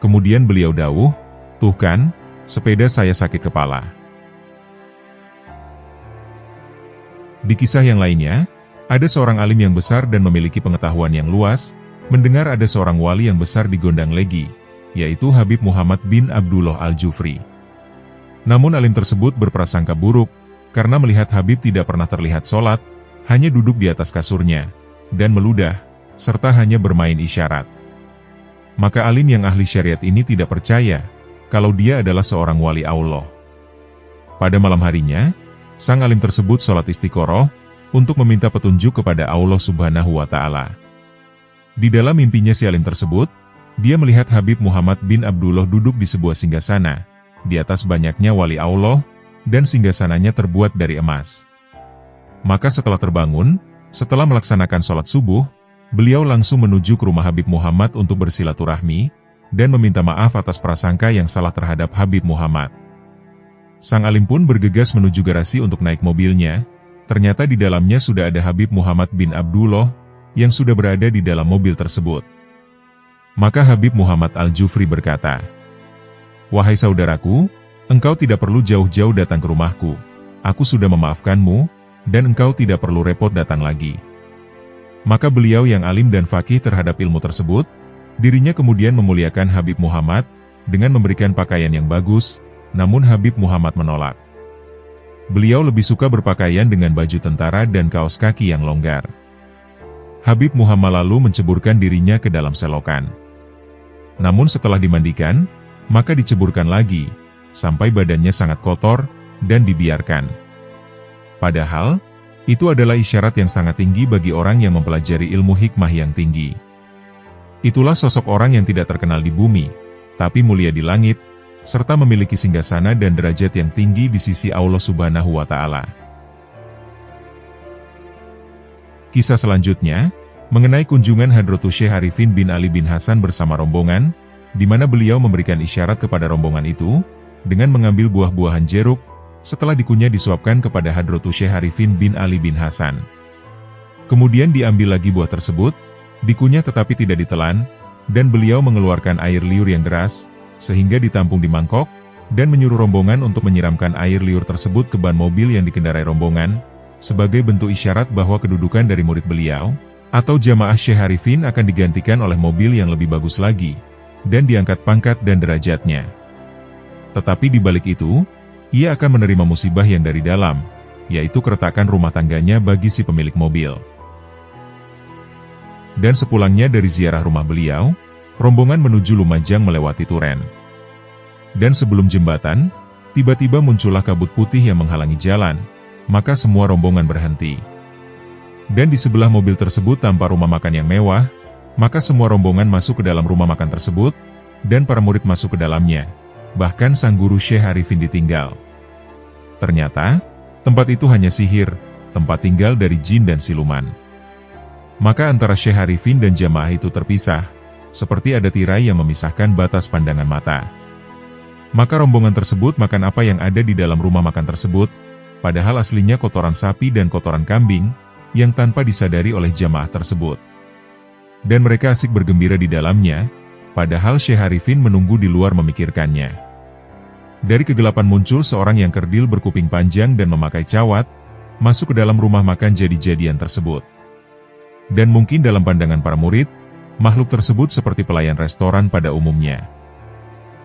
Kemudian beliau dawuh, "Tuh kan, sepeda saya sakit kepala." Di kisah yang lainnya, ada seorang alim yang besar dan memiliki pengetahuan yang luas, mendengar ada seorang wali yang besar di Gondang Legi, yaitu Habib Muhammad bin Abdullah Al-Jufri. Namun alim tersebut berprasangka buruk, karena melihat Habib tidak pernah terlihat sholat, hanya duduk di atas kasurnya, dan meludah, serta hanya bermain isyarat. Maka alim yang ahli syariat ini tidak percaya, kalau dia adalah seorang wali Allah. Pada malam harinya, sang alim tersebut sholat istiqoroh, untuk meminta petunjuk kepada Allah Subhanahu wa Ta'ala. Di dalam mimpinya si alim tersebut, dia melihat Habib Muhammad bin Abdullah duduk di sebuah singgasana, di atas banyaknya wali Allah, dan singgasananya terbuat dari emas. Maka setelah terbangun, setelah melaksanakan sholat subuh, beliau langsung menuju ke rumah Habib Muhammad untuk bersilaturahmi, dan meminta maaf atas prasangka yang salah terhadap Habib Muhammad. Sang alim pun bergegas menuju garasi untuk naik mobilnya, ternyata di dalamnya sudah ada Habib Muhammad bin Abdullah, yang sudah berada di dalam mobil tersebut. Maka Habib Muhammad Al-Jufri berkata, "Wahai saudaraku, engkau tidak perlu jauh-jauh datang ke rumahku. Aku sudah memaafkanmu, dan engkau tidak perlu repot datang lagi." Maka beliau yang alim dan faqih terhadap ilmu tersebut, dirinya kemudian memuliakan Habib Muhammad, dengan memberikan pakaian yang bagus, namun Habib Muhammad menolak. Beliau lebih suka berpakaian dengan baju tentara dan kaos kaki yang longgar. Habib Muhammad lalu menceburkan dirinya ke dalam selokan. Namun setelah dimandikan, maka diceburkan lagi, sampai badannya sangat kotor, dan dibiarkan. Padahal, itu adalah isyarat yang sangat tinggi bagi orang yang mempelajari ilmu hikmah yang tinggi. Itulah sosok orang yang tidak terkenal di bumi, tapi mulia di langit, serta memiliki singgasana dan derajat yang tinggi di sisi Allah Subhanahu wa Ta'ala. Kisah selanjutnya, mengenai kunjungan Hadratus Syekh Arifin bin Ali bin Hasan bersama rombongan, di mana beliau memberikan isyarat kepada rombongan itu, dengan mengambil buah-buahan jeruk, setelah dikunyah disuapkan kepada Hadratus Syekh Arifin bin Ali bin Hasan. Kemudian diambil lagi buah tersebut, dikunyah tetapi tidak ditelan, dan beliau mengeluarkan air liur yang deras, sehingga ditampung di mangkok, dan menyuruh rombongan untuk menyiramkan air liur tersebut ke ban mobil yang dikendarai rombongan, sebagai bentuk isyarat bahwa kedudukan dari murid beliau, atau jamaah Syekh Arifin akan digantikan oleh mobil yang lebih bagus lagi, dan diangkat pangkat dan derajatnya. Tetapi di balik itu, ia akan menerima musibah yang dari dalam, yaitu keretakan rumah tangganya bagi si pemilik mobil. Dan sepulangnya dari ziarah rumah beliau, rombongan menuju Lumajang melewati Turen. Dan sebelum jembatan, tiba-tiba muncullah kabut putih yang menghalangi jalan, maka semua rombongan berhenti. Dan di sebelah mobil tersebut tampak rumah makan yang mewah, maka semua rombongan masuk ke dalam rumah makan tersebut, dan para murid masuk ke dalamnya. Bahkan sang guru Syekh Arifin ditinggal. Ternyata, tempat itu hanya sihir, tempat tinggal dari jin dan siluman. Maka antara Syekh Arifin dan jamaah itu terpisah, seperti ada tirai yang memisahkan batas pandangan mata. Maka rombongan tersebut makan apa yang ada di dalam rumah makan tersebut, padahal aslinya kotoran sapi dan kotoran kambing, yang tanpa disadari oleh jamaah tersebut. Dan mereka asik bergembira di dalamnya, padahal Syekh Arifin menunggu di luar memikirkannya. Dari kegelapan muncul seorang yang kerdil berkuping panjang dan memakai cawat, masuk ke dalam rumah makan jadi-jadian tersebut. Dan mungkin dalam pandangan para murid, makhluk tersebut seperti pelayan restoran pada umumnya.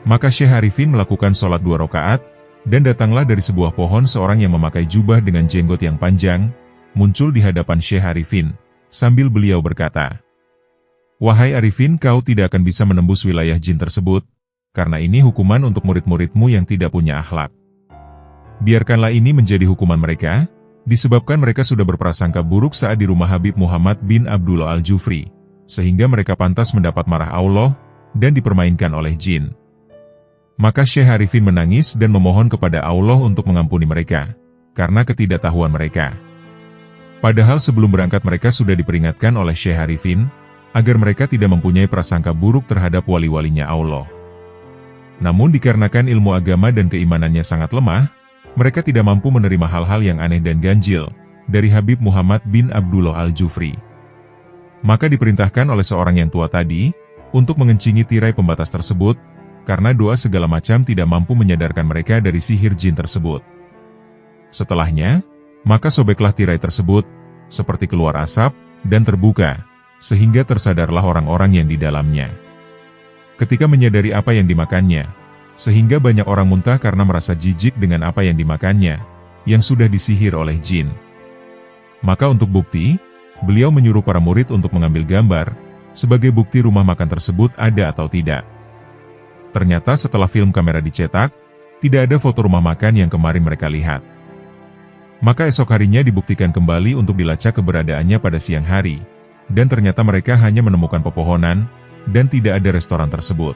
Maka Syekh Arifin melakukan sholat 2 rakaat, dan datanglah dari sebuah pohon seorang yang memakai jubah dengan jenggot yang panjang, muncul di hadapan Syekh Arifin, sambil beliau berkata, "Wahai Arifin, kau tidak akan bisa menembus wilayah jin tersebut, karena ini hukuman untuk murid-muridmu yang tidak punya akhlak. Biarkanlah ini menjadi hukuman mereka, disebabkan mereka sudah berprasangka buruk saat di rumah Habib Muhammad bin Abdullah Al-Jufri, sehingga mereka pantas mendapat marah Allah, dan dipermainkan oleh jin." Maka Syekh Arifin menangis dan memohon kepada Allah untuk mengampuni mereka. karena ketidaktahuan mereka. Padahal sebelum berangkat mereka sudah diperingatkan oleh Syekh Arifin, agar mereka tidak mempunyai prasangka buruk terhadap wali-walinya Allah. Namun dikarenakan ilmu agama dan keimanannya sangat lemah, mereka tidak mampu menerima hal-hal yang aneh dan ganjil dari Habib Muhammad bin Abdullah Al-Jufri. Maka diperintahkan oleh seorang yang tua tadi, untuk mengencingi tirai pembatas tersebut, karena doa segala macam tidak mampu menyadarkan mereka dari sihir jin tersebut. Setelahnya, maka sobeklah tirai tersebut, seperti keluar asap, dan terbuka, sehingga tersadarlah orang-orang yang di dalamnya. Ketika menyadari apa yang dimakannya, sehingga banyak orang muntah karena merasa jijik dengan apa yang dimakannya, yang sudah disihir oleh jin. Maka untuk bukti, beliau menyuruh para murid untuk mengambil gambar, sebagai bukti rumah makan tersebut ada atau tidak. Ternyata setelah film kamera dicetak, tidak ada foto rumah makan yang kemarin mereka lihat. Maka esok harinya dibuktikan kembali untuk dilacak keberadaannya pada siang hari, dan ternyata mereka hanya menemukan pepohonan, dan tidak ada restoran tersebut.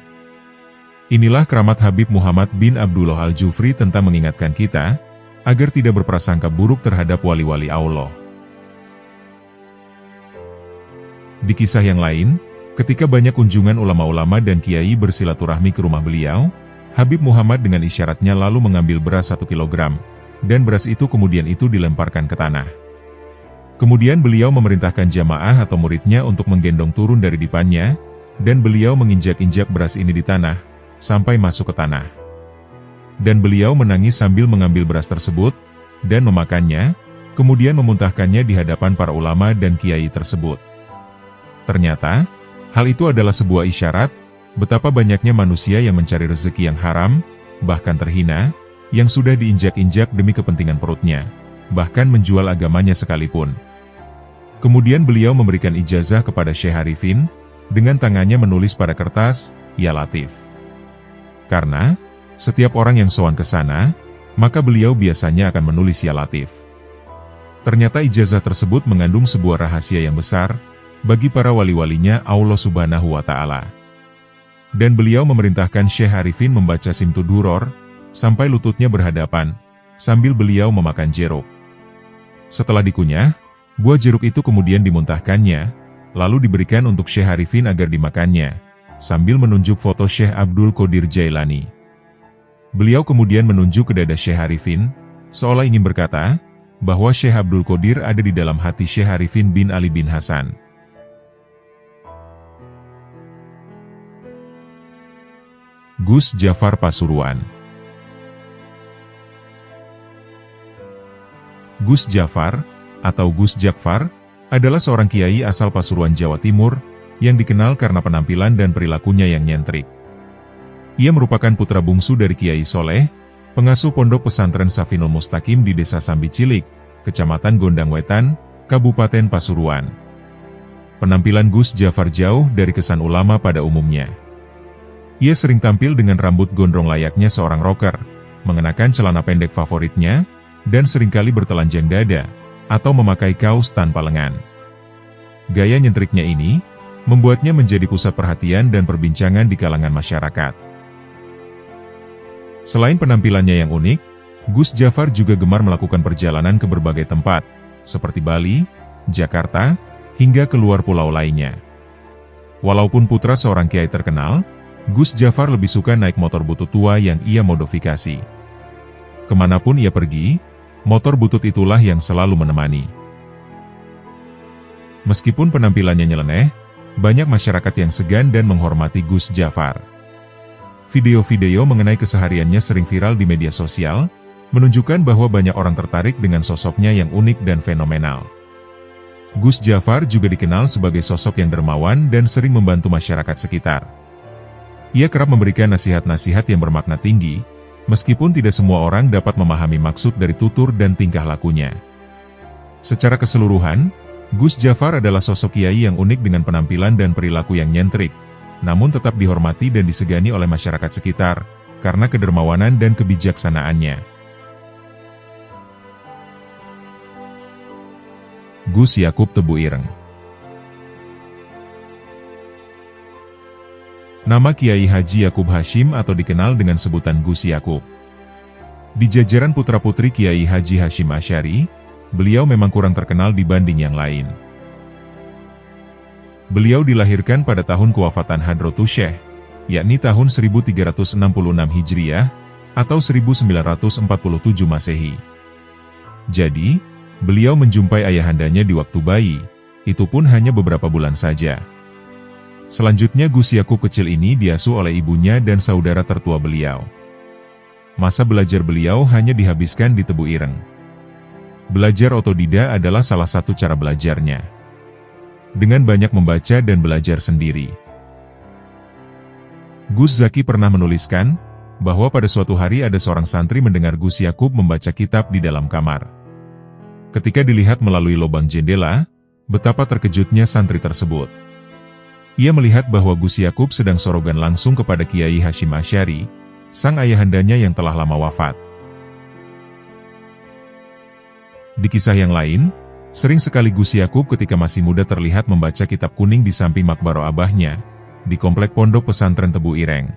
Inilah keramat Habib Muhammad bin Abdullah Al-Jufri tentang mengingatkan kita, agar tidak berprasangka buruk terhadap wali-wali Allah. Di kisah yang lain, ketika banyak kunjungan ulama-ulama dan kiai bersilaturahmi ke rumah beliau, Habib Muhammad dengan isyaratnya lalu mengambil beras 1 kilogram, dan beras itu kemudian dilemparkan ke tanah. Kemudian beliau memerintahkan jamaah atau muridnya untuk menggendong turun dari dipannya, dan beliau menginjak-injak beras ini di tanah, sampai masuk ke tanah. Dan beliau menangis sambil mengambil beras tersebut, dan memakannya, kemudian memuntahkannya di hadapan para ulama dan kiai tersebut. Ternyata, hal itu adalah sebuah isyarat, betapa banyaknya manusia yang mencari rezeki yang haram, bahkan terhina, yang sudah diinjak-injak demi kepentingan perutnya, bahkan menjual agamanya sekalipun. Kemudian beliau memberikan ijazah kepada Syekh Arifin, dengan tangannya menulis pada kertas, "Ya Latif." Karena, setiap orang yang sowan ke sana, maka beliau biasanya akan menulis "Ya Latif." Ternyata ijazah tersebut mengandung sebuah rahasia yang besar, bagi para wali-walinya Allah Subhanahu wa Ta'ala. Dan beliau memerintahkan Syekh Arifin membaca Simtud Duror, sampai lututnya berhadapan, sambil beliau memakan jeruk. Setelah dikunyah, buah jeruk itu kemudian dimuntahkannya, lalu diberikan untuk Syekh Arifin agar dimakannya, sambil menunjuk foto Syekh Abdul Qadir Jailani. Beliau kemudian menunjuk ke dada Syekh Arifin, seolah ingin berkata, bahwa Syekh Abdul Qadir ada di dalam hati Syekh Arifin bin Ali bin Hasan. Gus Jafar Pasuruan. Gus Jafar, atau Gus Jakfar, adalah seorang kiai asal Pasuruan, Jawa Timur, yang dikenal karena penampilan dan perilakunya yang nyentrik. Ia merupakan putra bungsu dari Kiai Soleh, pengasuh pondok pesantren Safinul Mustaqim di Desa Sambi Cilik, Kecamatan Gondang Wetan, Kabupaten Pasuruan. Penampilan Gus Jafar jauh dari kesan ulama pada umumnya. Ia sering tampil dengan rambut gondrong layaknya seorang rocker, mengenakan celana pendek favoritnya, dan seringkali bertelanjang dada, atau memakai kaos tanpa lengan. Gaya nyentriknya ini, membuatnya menjadi pusat perhatian dan perbincangan di kalangan masyarakat. Selain penampilannya yang unik, Gus Jafar juga gemar melakukan perjalanan ke berbagai tempat, seperti Bali, Jakarta, hingga keluar pulau lainnya. Walaupun putra seorang kiai terkenal, Gus Jafar lebih suka naik motor butut tua yang ia modifikasi. Kemanapun ia pergi, motor butut itulah yang selalu menemani. Meskipun penampilannya nyeleneh, banyak masyarakat yang segan dan menghormati Gus Jafar. Video-video mengenai kesehariannya sering viral di media sosial, menunjukkan bahwa banyak orang tertarik dengan sosoknya yang unik dan fenomenal. Gus Jafar juga dikenal sebagai sosok yang dermawan dan sering membantu masyarakat sekitar. Ia kerap memberikan nasihat-nasihat yang bermakna tinggi, meskipun tidak semua orang dapat memahami maksud dari tutur dan tingkah lakunya. Secara keseluruhan, Gus Jafar adalah sosok kiai yang unik dengan penampilan dan perilaku yang nyentrik, namun tetap dihormati dan disegani oleh masyarakat sekitar, karena kedermawanan dan kebijaksanaannya. Gus Yakub Tebu Ireng. Nama Kiai Haji Yakub Hashim atau dikenal dengan sebutan Gus Yakub. Di jajaran putra-putri Kiai Haji Hashim Asy'ari, beliau memang kurang terkenal dibanding yang lain. Beliau dilahirkan pada tahun kewafatan Hadratus Syekh, yakni tahun 1366 Hijriah, atau 1947 Masehi. Jadi, beliau menjumpai ayahandanya di waktu bayi, itu pun hanya beberapa bulan saja. Selanjutnya Gus Yakub kecil ini diasuh oleh ibunya dan saudara tertua beliau. Masa belajar beliau hanya dihabiskan di Tebu Ireng. Belajar otodidak adalah salah satu cara belajarnya. Dengan banyak membaca dan belajar sendiri. Gus Zaki pernah menuliskan, bahwa pada suatu hari ada seorang santri mendengar Gus Yakub membaca kitab di dalam kamar. Ketika dilihat melalui lubang jendela, betapa terkejutnya santri tersebut. Ia melihat bahwa Gus Yakub sedang sorogan langsung kepada Kiai Hashim Asy'ari, sang ayahandanya yang telah lama wafat. Di kisah yang lain, sering sekali Gus Yakub ketika masih muda terlihat membaca kitab kuning di samping makbaro abahnya, di komplek pondok pesantren Tebu Ireng.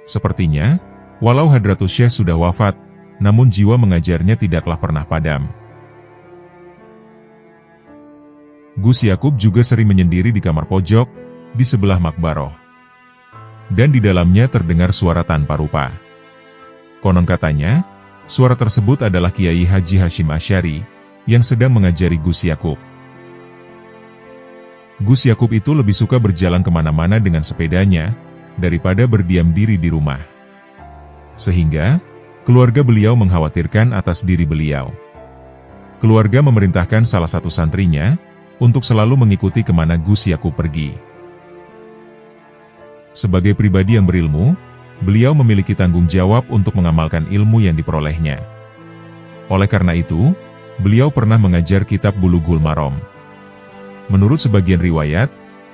Sepertinya, walau Hadratus Syekh sudah wafat, namun jiwa mengajarnya tidaklah pernah padam. Gus Yakub juga sering menyendiri di kamar pojok, di sebelah makbaroh. Dan di dalamnya terdengar suara tanpa rupa. Konon katanya, suara tersebut adalah Kiai Haji Hashim Asy'ari, yang sedang mengajari Gus Yakub. Gus Yakub itu lebih suka berjalan kemana-mana dengan sepedanya, daripada berdiam diri di rumah. Sehingga, keluarga beliau mengkhawatirkan atas diri beliau. Keluarga memerintahkan salah satu santrinya, untuk selalu mengikuti kemana Gus Yakub pergi. Sebagai pribadi yang berilmu, beliau memiliki tanggung jawab untuk mengamalkan ilmu yang diperolehnya. Oleh karena itu, beliau pernah mengajar kitab Bulughul Maram. Menurut sebagian riwayat,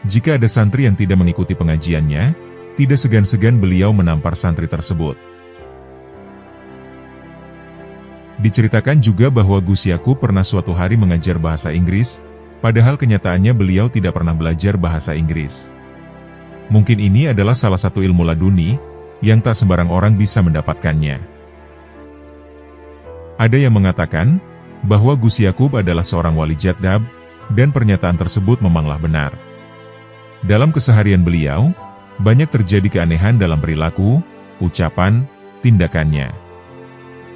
jika ada santri yang tidak mengikuti pengajiannya, tidak segan-segan beliau menampar santri tersebut. Diceritakan juga bahwa Gus Yakub pernah suatu hari mengajar bahasa Inggris, padahal kenyataannya beliau tidak pernah belajar bahasa Inggris. Mungkin ini adalah salah satu ilmu laduni, yang tak sembarang orang bisa mendapatkannya. Ada yang mengatakan, bahwa Gus Yakub adalah seorang wali jadab, dan pernyataan tersebut memanglah benar. Dalam keseharian beliau, banyak terjadi keanehan dalam perilaku, ucapan, tindakannya.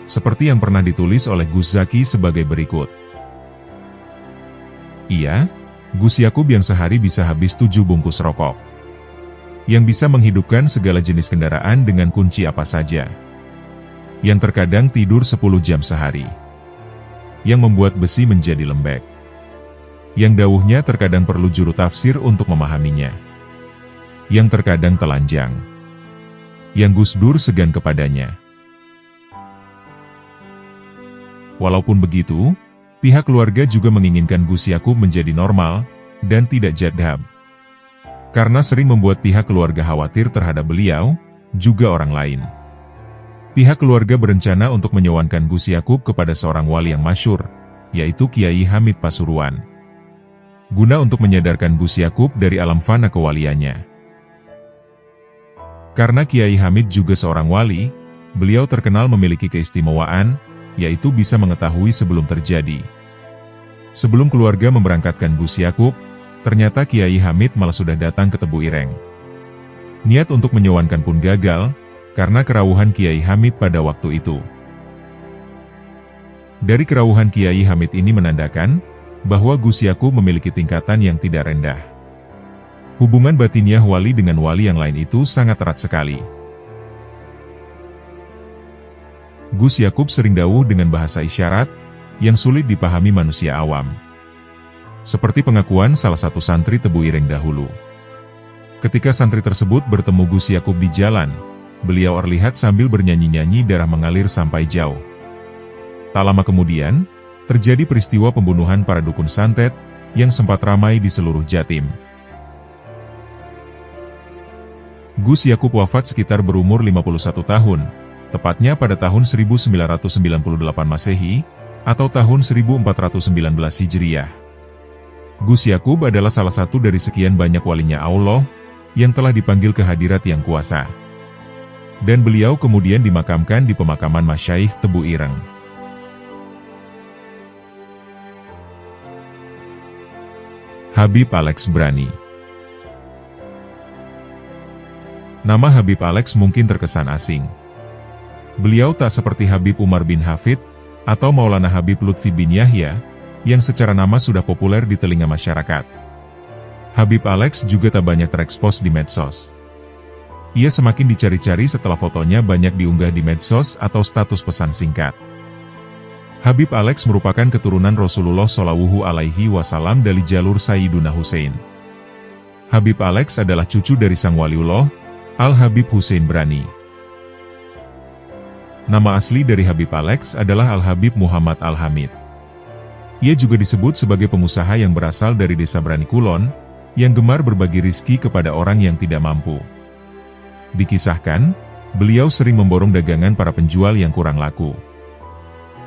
Seperti yang pernah ditulis oleh Gus Zaki sebagai berikut. Iya, Gus Yakub yang sehari bisa habis 7 bungkus rokok. Yang bisa menghidupkan segala jenis kendaraan dengan kunci apa saja. Yang terkadang tidur 10 jam sehari. Yang membuat besi menjadi lembek. Yang dawuhnya terkadang perlu juru tafsir untuk memahaminya. Yang terkadang telanjang. Yang Gus Dur segan kepadanya. Walaupun begitu, pihak keluarga juga menginginkan Gus Yakub menjadi normal, dan tidak jadab. Karena sering membuat pihak keluarga khawatir terhadap beliau, juga orang lain. Pihak keluarga berencana untuk menyewankan Gus Yakub kepada seorang wali yang masyhur, yaitu Kiai Hamid Pasuruan. Guna untuk menyadarkan Gus Yakub dari alam fana kewaliannya. Karena Kiai Hamid juga seorang wali, beliau terkenal memiliki keistimewaan, yaitu bisa mengetahui sebelum terjadi. Sebelum keluarga memberangkatkan Gus Yakub, ternyata Kiai Hamid malah sudah datang ke Tebu Ireng. Niat untuk menyewankan pun gagal, karena kerawuhan Kiai Hamid pada waktu itu. Dari kerawuhan Kiai Hamid ini menandakan, bahwa Gus Yakub memiliki tingkatan yang tidak rendah. Hubungan batiniah wali dengan wali yang lain itu sangat erat sekali. Gus Yakub sering dawuh dengan bahasa isyarat, yang sulit dipahami manusia awam. Seperti pengakuan salah satu santri Tebu Ireng dahulu. Ketika santri tersebut bertemu Gus Yakub di jalan, beliau terlihat sambil bernyanyi-nyanyi darah mengalir sampai jauh. Tak lama kemudian, terjadi peristiwa pembunuhan para dukun santet, yang sempat ramai di seluruh Jatim. Gus Yakub wafat sekitar berumur 51 tahun, tepatnya pada tahun 1998 Masehi, atau tahun 1419 Hijriah. Gus Yakub adalah salah satu dari sekian banyak walinya Allah, yang telah dipanggil ke hadirat yang kuasa. dan beliau kemudian dimakamkan di pemakaman Masyaikh Tebu Ireng. Habib Alex Brani. Nama Habib Alex mungkin terkesan asing. Beliau tak seperti Habib Umar bin Hafid, atau Maulana Habib Lutfi bin Yahya, yang secara nama sudah populer di telinga masyarakat. Habib Alex juga tak banyak terekspos di medsos. Ia semakin dicari-cari setelah fotonya banyak diunggah di medsos atau status pesan singkat. Habib Alex merupakan keturunan Rasulullah Shallallahu Alaihi Wasallam dari jalur Sayyiduna Hussein. Habib Alex adalah cucu dari sang waliullah, Al-Habib Hussein Brani. Nama asli dari Habib Alex adalah Al-Habib Muhammad Al-Hamid. Ia juga disebut sebagai pengusaha yang berasal dari desa Brani Kulon, yang gemar berbagi rizki kepada orang yang tidak mampu. Dikisahkan, beliau sering memborong dagangan para penjual yang kurang laku.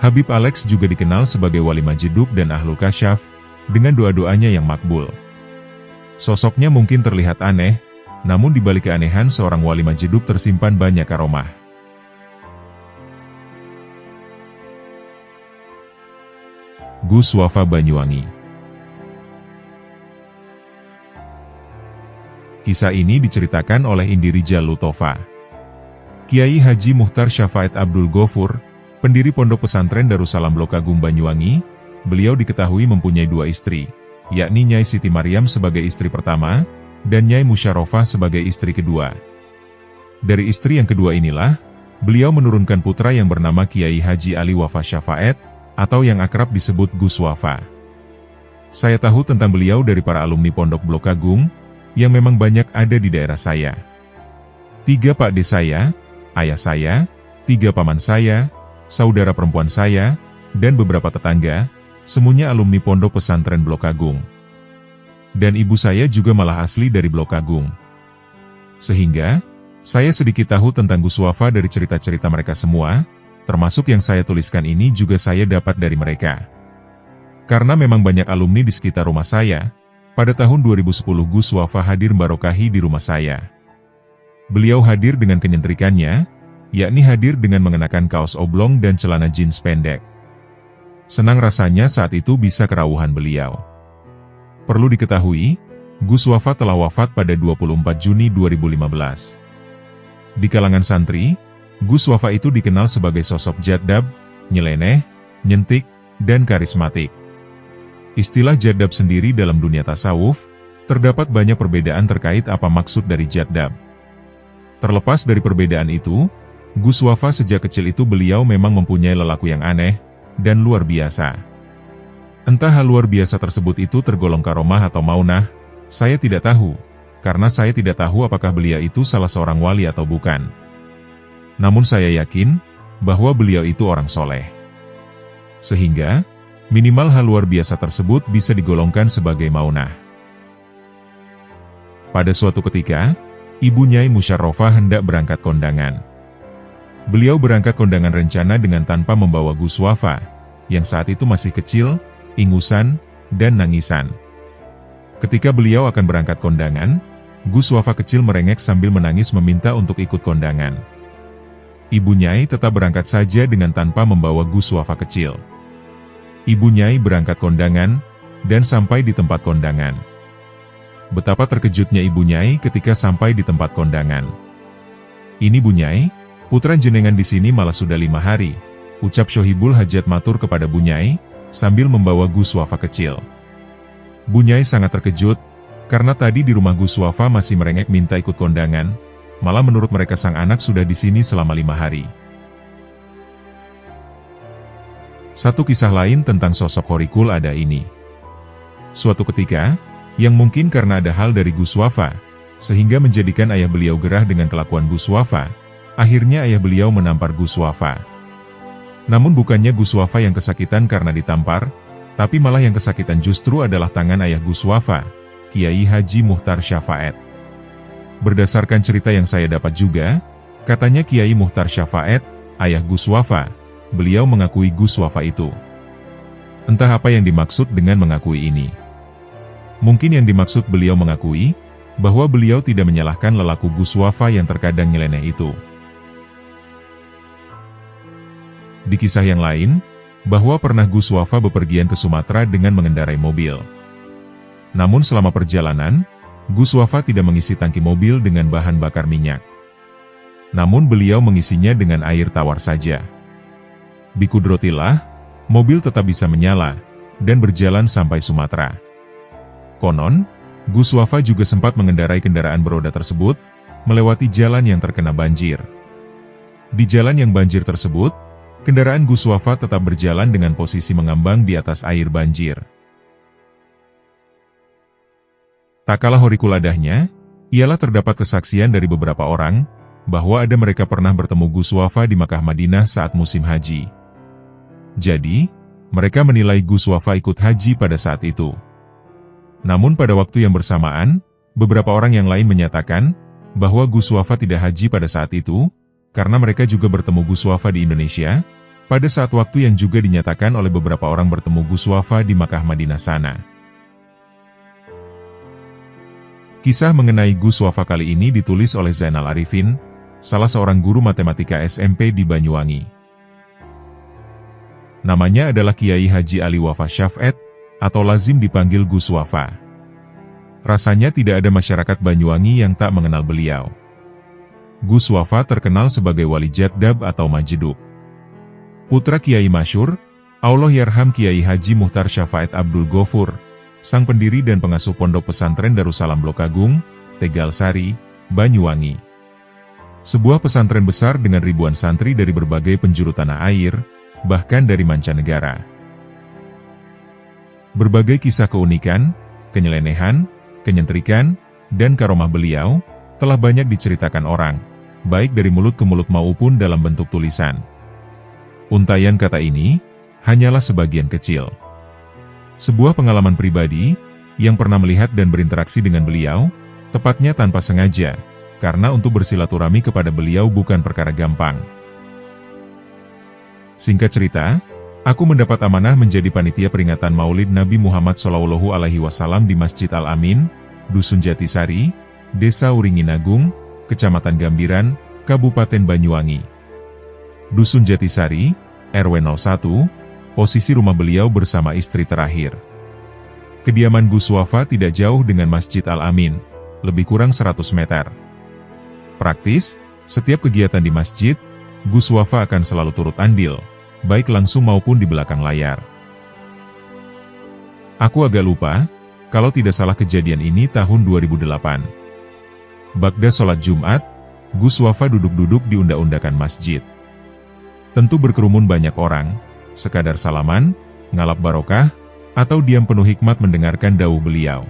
Habib Alex juga dikenal sebagai wali majedub dan ahlul kasyaf, dengan doa-doanya yang makbul. Sosoknya mungkin terlihat aneh, namun di balik keanehan seorang wali majedub tersimpan banyak karomah. Gus Wafa Banyuwangi. Kisah ini diceritakan oleh Indri Rijal Lutofa. Kiai Haji Muhtar Syafa'at Abdul Ghafur, pendiri Pondok Pesantren Darussalam Blok Agung Banyuwangi, beliau diketahui mempunyai dua istri, yakni Nyai Siti Maryam sebagai istri pertama, dan Nyai Musyarofah sebagai istri kedua. Dari istri yang kedua inilah, beliau menurunkan putra yang bernama Kiai Haji Ali Wafa Syafa'at, atau yang akrab disebut Gus Wafa. Saya tahu tentang beliau dari para alumni Pondok Blok Agung, yang memang banyak ada di daerah saya. 3 pakde saya, ayah saya, 3 paman saya, saudara perempuan saya, dan beberapa tetangga, semuanya alumni Pondok Pesantren Blok Agung. Dan ibu saya juga malah asli dari Blok Agung. Sehingga, saya sedikit tahu tentang Gus Wafa dari cerita-cerita mereka semua, termasuk yang saya tuliskan ini juga saya dapat dari mereka. Karena memang banyak alumni di sekitar rumah saya, pada tahun 2010 Gus Wafa hadir barokahi di rumah saya. Beliau hadir dengan kenyentrikannya, yakni hadir dengan mengenakan kaos oblong dan celana jeans pendek. Senang rasanya saat itu bisa kerawuhan beliau. Perlu diketahui, Gus Wafa telah wafat pada 24 Juni 2015. Di kalangan santri, Gus Wafa itu dikenal sebagai sosok jadab, nyeleneh, nyentik, dan karismatik. Istilah jadab sendiri dalam dunia tasawuf, terdapat banyak perbedaan terkait apa maksud dari jadab. Terlepas dari perbedaan itu, Gus Wafa sejak kecil itu beliau memang mempunyai lelaku yang aneh, dan luar biasa. Entah hal luar biasa tersebut itu tergolong karomah atau maunah, saya tidak tahu, karena saya tidak tahu apakah beliau itu salah seorang wali atau bukan. Namun saya yakin, bahwa beliau itu orang soleh. Sehingga, minimal hal luar biasa tersebut bisa digolongkan sebagai maunah. Pada suatu ketika, Ibu Nyai Musyarofah hendak berangkat kondangan. Beliau berangkat kondangan rencana dengan tanpa membawa Gus Wafa, yang saat itu masih kecil, ingusan, dan nangisan. Ketika beliau akan berangkat kondangan, Gus Wafa kecil merengek sambil menangis meminta untuk ikut kondangan. Ibu Nyai tetap berangkat saja dengan tanpa membawa Gus Wafa kecil. Ibu Nyai berangkat kondangan, dan sampai di tempat kondangan. Betapa terkejutnya Ibu Nyai ketika sampai di tempat kondangan. "Ini Bu Nyai, putra jenengan di sini malah sudah 5 hari," ucap Syohibul Hajat matur kepada Bu Nyai, sambil membawa Gus Wafa kecil. Bu Nyai sangat terkejut, karena tadi di rumah Gus Wafa masih merengek minta ikut kondangan, malah menurut mereka sang anak sudah di sini selama 5 hari. Satu kisah lain tentang sosok Horikul ada ini. Suatu ketika, yang mungkin karena ada hal dari Gus Wafa, sehingga menjadikan ayah beliau gerah dengan kelakuan Gus Wafa, akhirnya ayah beliau menampar Gus Wafa. Namun bukannya Gus Wafa yang kesakitan karena ditampar, tapi malah yang kesakitan justru adalah tangan ayah Gus Wafa, Kiai Haji Muhtar Syafa'at. Berdasarkan cerita yang saya dapat juga, katanya Kiai Muhtar Syafa'at, ayah Gus Wafa, beliau mengakui Gus Wafa itu. Entah apa yang dimaksud dengan mengakui ini. Mungkin yang dimaksud beliau mengakui, bahwa beliau tidak menyalahkan lelaku Gus Wafa yang terkadang nyeleneh itu. Di kisah yang lain, bahwa pernah Gus Wafa bepergian ke Sumatera dengan mengendarai mobil. Namun selama perjalanan, Gus Wafa tidak mengisi tangki mobil dengan bahan bakar minyak. Namun beliau mengisinya dengan air tawar saja. Bikudrotillah, mobil tetap bisa menyala, dan berjalan sampai Sumatera. Konon, Gus Wafa juga sempat mengendarai kendaraan beroda tersebut, melewati jalan yang terkena banjir. Di jalan yang banjir tersebut, kendaraan Gus Wafa tetap berjalan dengan posisi mengambang di atas air banjir. Tak kalah horikuladahnya, ialah terdapat kesaksian dari beberapa orang, bahwa ada mereka pernah bertemu Gus Wafa di Makkah Madinah saat musim haji. Jadi, mereka menilai Gus Wafa ikut haji pada saat itu. Namun pada waktu yang bersamaan, beberapa orang yang lain menyatakan, bahwa Gus Wafa tidak haji pada saat itu, karena mereka juga bertemu Gus Wafa di Indonesia, pada saat waktu yang juga dinyatakan oleh beberapa orang bertemu Gus Wafa di Makkah Madinah sana. Kisah mengenai Gus Wafa kali ini ditulis oleh Zainal Arifin, salah seorang guru matematika SMP di Banyuwangi. Namanya adalah Kiai Haji Ali Wafa Syaf'et, atau lazim dipanggil Gus Wafa. Rasanya tidak ada masyarakat Banyuwangi yang tak mengenal beliau. Gus Wafa terkenal sebagai wali jadab atau majedub. Putra Kiai masyhur, Allahyarham Kiai Haji Muhtar Syafa'et Abdul Ghafur, sang pendiri dan pengasuh Pondok Pesantren Darussalam Blokagung, Tegal Sari, Banyuwangi. Sebuah pesantren besar dengan ribuan santri dari berbagai penjuru tanah air, bahkan dari mancanegara. Berbagai kisah keunikan, kenyelenehan, kenyentrikan, dan karomah beliau, telah banyak diceritakan orang, baik dari mulut ke mulut maupun dalam bentuk tulisan. Untaian kata ini, hanyalah sebagian kecil. Sebuah pengalaman pribadi, yang pernah melihat dan berinteraksi dengan beliau, tepatnya tanpa sengaja, karena untuk bersilaturahmi kepada beliau bukan perkara gampang. Singkat cerita, aku mendapat amanah menjadi panitia peringatan Maulid Nabi Muhammad SAW di Masjid Al-Amin, Dusun Jatisari, Desa Uringinagung, Kecamatan Gambiran, Kabupaten Banyuwangi. Dusun Jatisari, RW 01, posisi rumah beliau bersama istri terakhir. Kediaman Gus Wafa tidak jauh dengan Masjid Al-Amin, lebih kurang 100 meter. Praktis, setiap kegiatan di masjid, Gus Wafa akan selalu turut andil, baik langsung maupun di belakang layar. Aku agak lupa, kalau tidak salah kejadian ini tahun 2008. Bagda sholat Jumat, Gus Wafa duduk-duduk di unda-undakan masjid. Tentu berkerumun banyak orang, sekadar salaman, ngalap barokah, atau diam penuh hikmat mendengarkan dawuh beliau.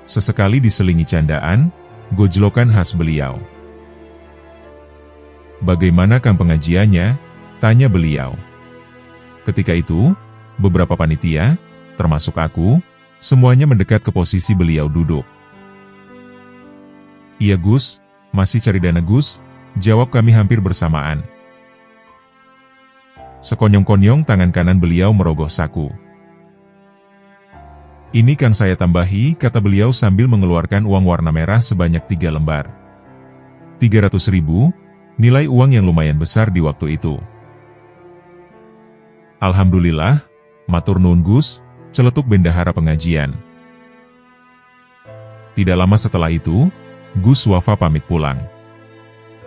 Sesekali diselingi candaan, gojlokan khas beliau. Bagaimana kang pengajiannya? Tanya beliau. Ketika itu, beberapa panitia, termasuk aku, semuanya mendekat ke posisi beliau duduk. Iya Gus, masih cari dana Gus, jawab kami hampir bersamaan. Sekonyong-konyong tangan kanan beliau merogoh saku. Ini kang saya tambahi, kata beliau sambil mengeluarkan uang warna merah sebanyak 3 lembar. 300.000, nilai uang yang lumayan besar di waktu itu. Alhamdulillah, matur nuwun Gus, celetuk bendahara pengajian. Tidak lama setelah itu, Gus Wafa pamit pulang.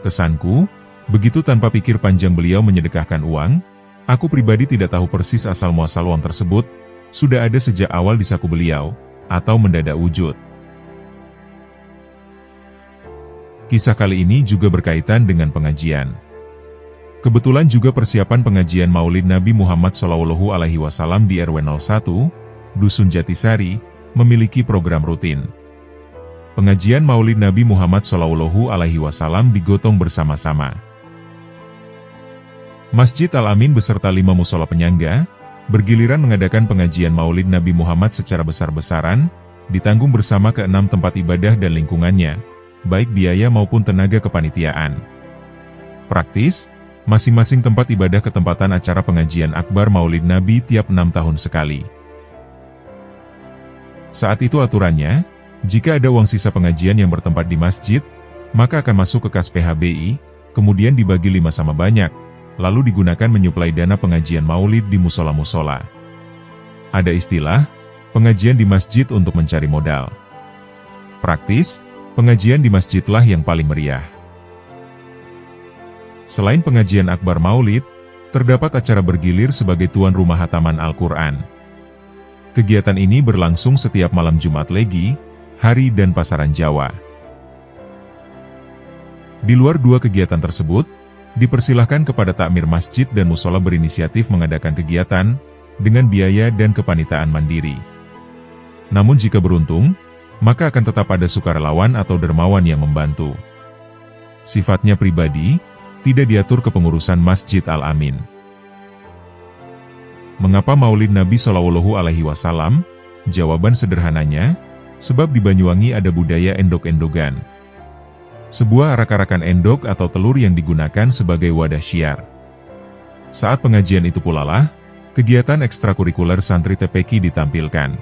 Kesanku, begitu tanpa pikir panjang beliau menyedekahkan uang, aku pribadi tidak tahu persis asal-muasal uang tersebut, sudah ada sejak awal di saku beliau, atau mendadak wujud. Kisah kali ini juga berkaitan dengan pengajian. Kebetulan juga persiapan pengajian Maulid Nabi Muhammad SAW di RW 01, Dusun Jatisari, memiliki program rutin. Pengajian Maulid Nabi Muhammad SAW digotong bersama-sama. Masjid Al-Amin beserta 5 musola penyangga, bergiliran mengadakan pengajian Maulid Nabi Muhammad secara besar-besaran, ditanggung bersama ke-6 tempat ibadah dan lingkungannya, baik biaya maupun tenaga kepanitiaan. Praktis, masing-masing tempat ibadah ketempatan acara pengajian akbar Maulid Nabi tiap 6 tahun sekali. Saat itu aturannya, jika ada uang sisa pengajian yang bertempat di masjid, maka akan masuk ke kas PHBI, kemudian dibagi 5 sama banyak, lalu digunakan menyuplai dana pengajian maulid di musola-musola. Ada istilah, pengajian di masjid untuk mencari modal. Praktis, pengajian di masjidlah yang paling meriah. Selain pengajian akbar maulid, terdapat acara bergilir sebagai tuan rumah hataman Al-Quran. Kegiatan ini berlangsung setiap malam Jumat Legi, Hari dan Pasaran Jawa. Di luar dua kegiatan tersebut, dipersilahkan kepada takmir masjid dan musola berinisiatif mengadakan kegiatan dengan biaya dan kepanitaan mandiri. Namun jika beruntung, maka akan tetap ada sukarelawan atau dermawan yang membantu. Sifatnya pribadi, tidak diatur kepengurusan Masjid Al-Amin. Mengapa Maulid Nabi Shallallahu Alaihi Wasallam? Jawaban sederhananya, sebab di Banyuwangi ada budaya endok-endogan. Sebuah arak-arakan endok atau telur yang digunakan sebagai wadah syiar. Saat pengajian itu pula lah, kegiatan ekstrakurikuler santri TPQ ditampilkan.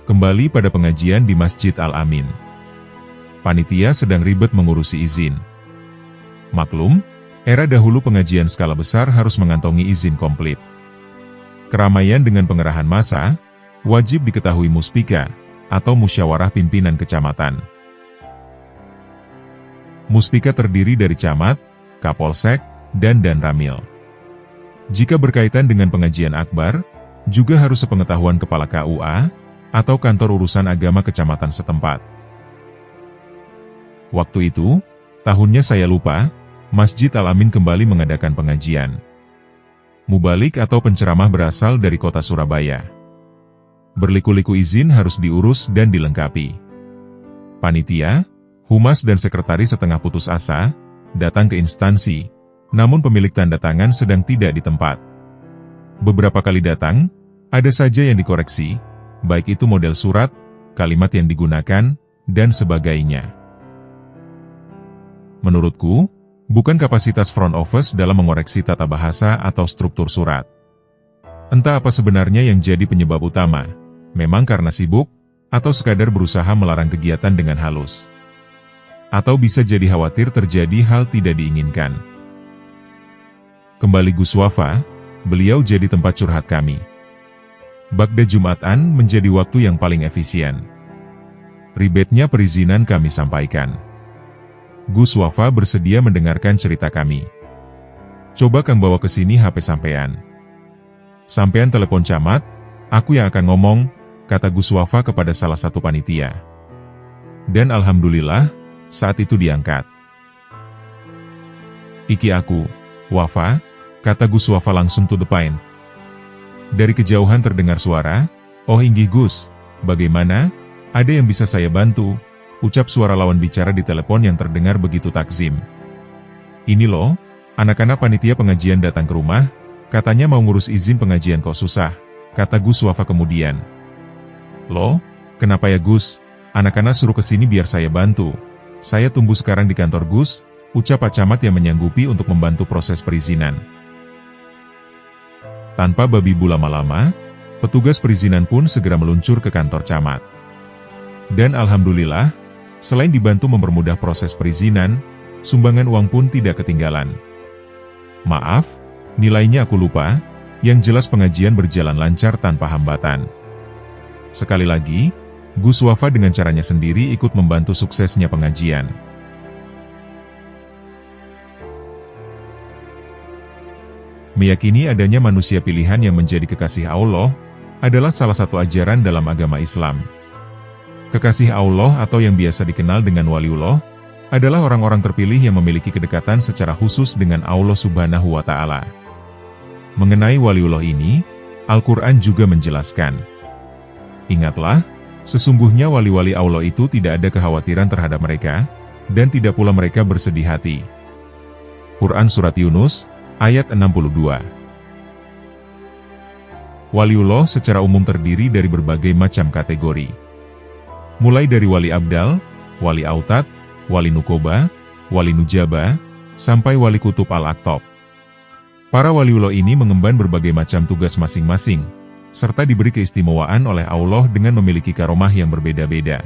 Kembali pada pengajian di Masjid Al-Amin. Panitia sedang ribet mengurusi izin. Maklum, era dahulu pengajian skala besar harus mengantongi izin komplit. Keramaian dengan pengerahan massa, wajib diketahui muspika, atau musyawarah pimpinan kecamatan. Muspika terdiri dari camat, kapolsek, dan danramil. Jika berkaitan dengan pengajian akbar, juga harus sepengetahuan kepala KUA, atau kantor urusan agama kecamatan setempat. Waktu itu, tahunnya saya lupa, Masjid Al-Amin kembali mengadakan pengajian. Mubalik atau penceramah berasal dari kota Surabaya. Berliku-liku izin harus diurus dan dilengkapi. Panitia, humas dan sekretaris setengah putus asa, datang ke instansi, namun pemilik tanda tangan sedang tidak di tempat. Beberapa kali datang, ada saja yang dikoreksi, baik itu model surat, kalimat yang digunakan, dan sebagainya. Menurutku, bukan kapasitas front office dalam mengoreksi tata bahasa atau struktur surat. Entah apa sebenarnya yang jadi penyebab utama, memang karena sibuk, atau sekadar berusaha melarang kegiatan dengan halus. Atau bisa jadi khawatir terjadi hal tidak diinginkan. Kembali Gus Wafa, beliau jadi tempat curhat kami. Bagda Jumatan menjadi waktu yang paling efisien. Ribetnya perizinan kami sampaikan. Gus Wafa bersedia mendengarkan cerita kami. Coba Kang bawa ke sini HP sampean. Sampean telepon camat, aku yang akan ngomong, kata Gus Wafa kepada salah satu panitia. Dan alhamdulillah, saat itu diangkat. Iki aku, Wafa, kata Gus Wafa langsung to the point. Dari kejauhan terdengar suara, oh inggih Gus, bagaimana? Ada yang bisa saya bantu? Ucap suara lawan bicara di telepon yang terdengar begitu takzim. Ini loh, anak-anak panitia pengajian datang ke rumah, katanya mau ngurus izin pengajian kok susah, kata Gus Wafa kemudian. Loh, kenapa ya Gus? Anak-anak suruh kesini biar saya bantu. Saya tunggu sekarang di kantor Gus, ucap Pak Camat yang menyanggupi untuk membantu proses perizinan. Tanpa babi bu lama-lama, petugas perizinan pun segera meluncur ke kantor camat. Dan alhamdulillah, selain dibantu mempermudah proses perizinan, sumbangan uang pun tidak ketinggalan. Maaf, nilainya aku lupa, yang jelas pengajian berjalan lancar tanpa hambatan. Sekali lagi, Gus Wafa dengan caranya sendiri ikut membantu suksesnya pengajian. Meyakini adanya manusia pilihan yang menjadi kekasih Allah, adalah salah satu ajaran dalam agama Islam. Kekasih Allah atau yang biasa dikenal dengan waliullah, adalah orang-orang terpilih yang memiliki kedekatan secara khusus dengan Allah Subhanahu wa Ta'ala. Mengenai waliullah ini, Al-Quran juga menjelaskan. Ingatlah, sesungguhnya wali-wali Allah itu tidak ada kekhawatiran terhadap mereka, dan tidak pula mereka bersedih hati. Quran Surat Yunus, ayat 62. Waliullah secara umum terdiri dari berbagai macam kategori. Mulai dari wali abdal, wali autat, wali nukoba, wali nujaba, sampai wali kutub al-aktob. Para waliullah ini mengemban berbagai macam tugas masing-masing, serta diberi keistimewaan oleh Allah dengan memiliki karomah yang berbeda-beda.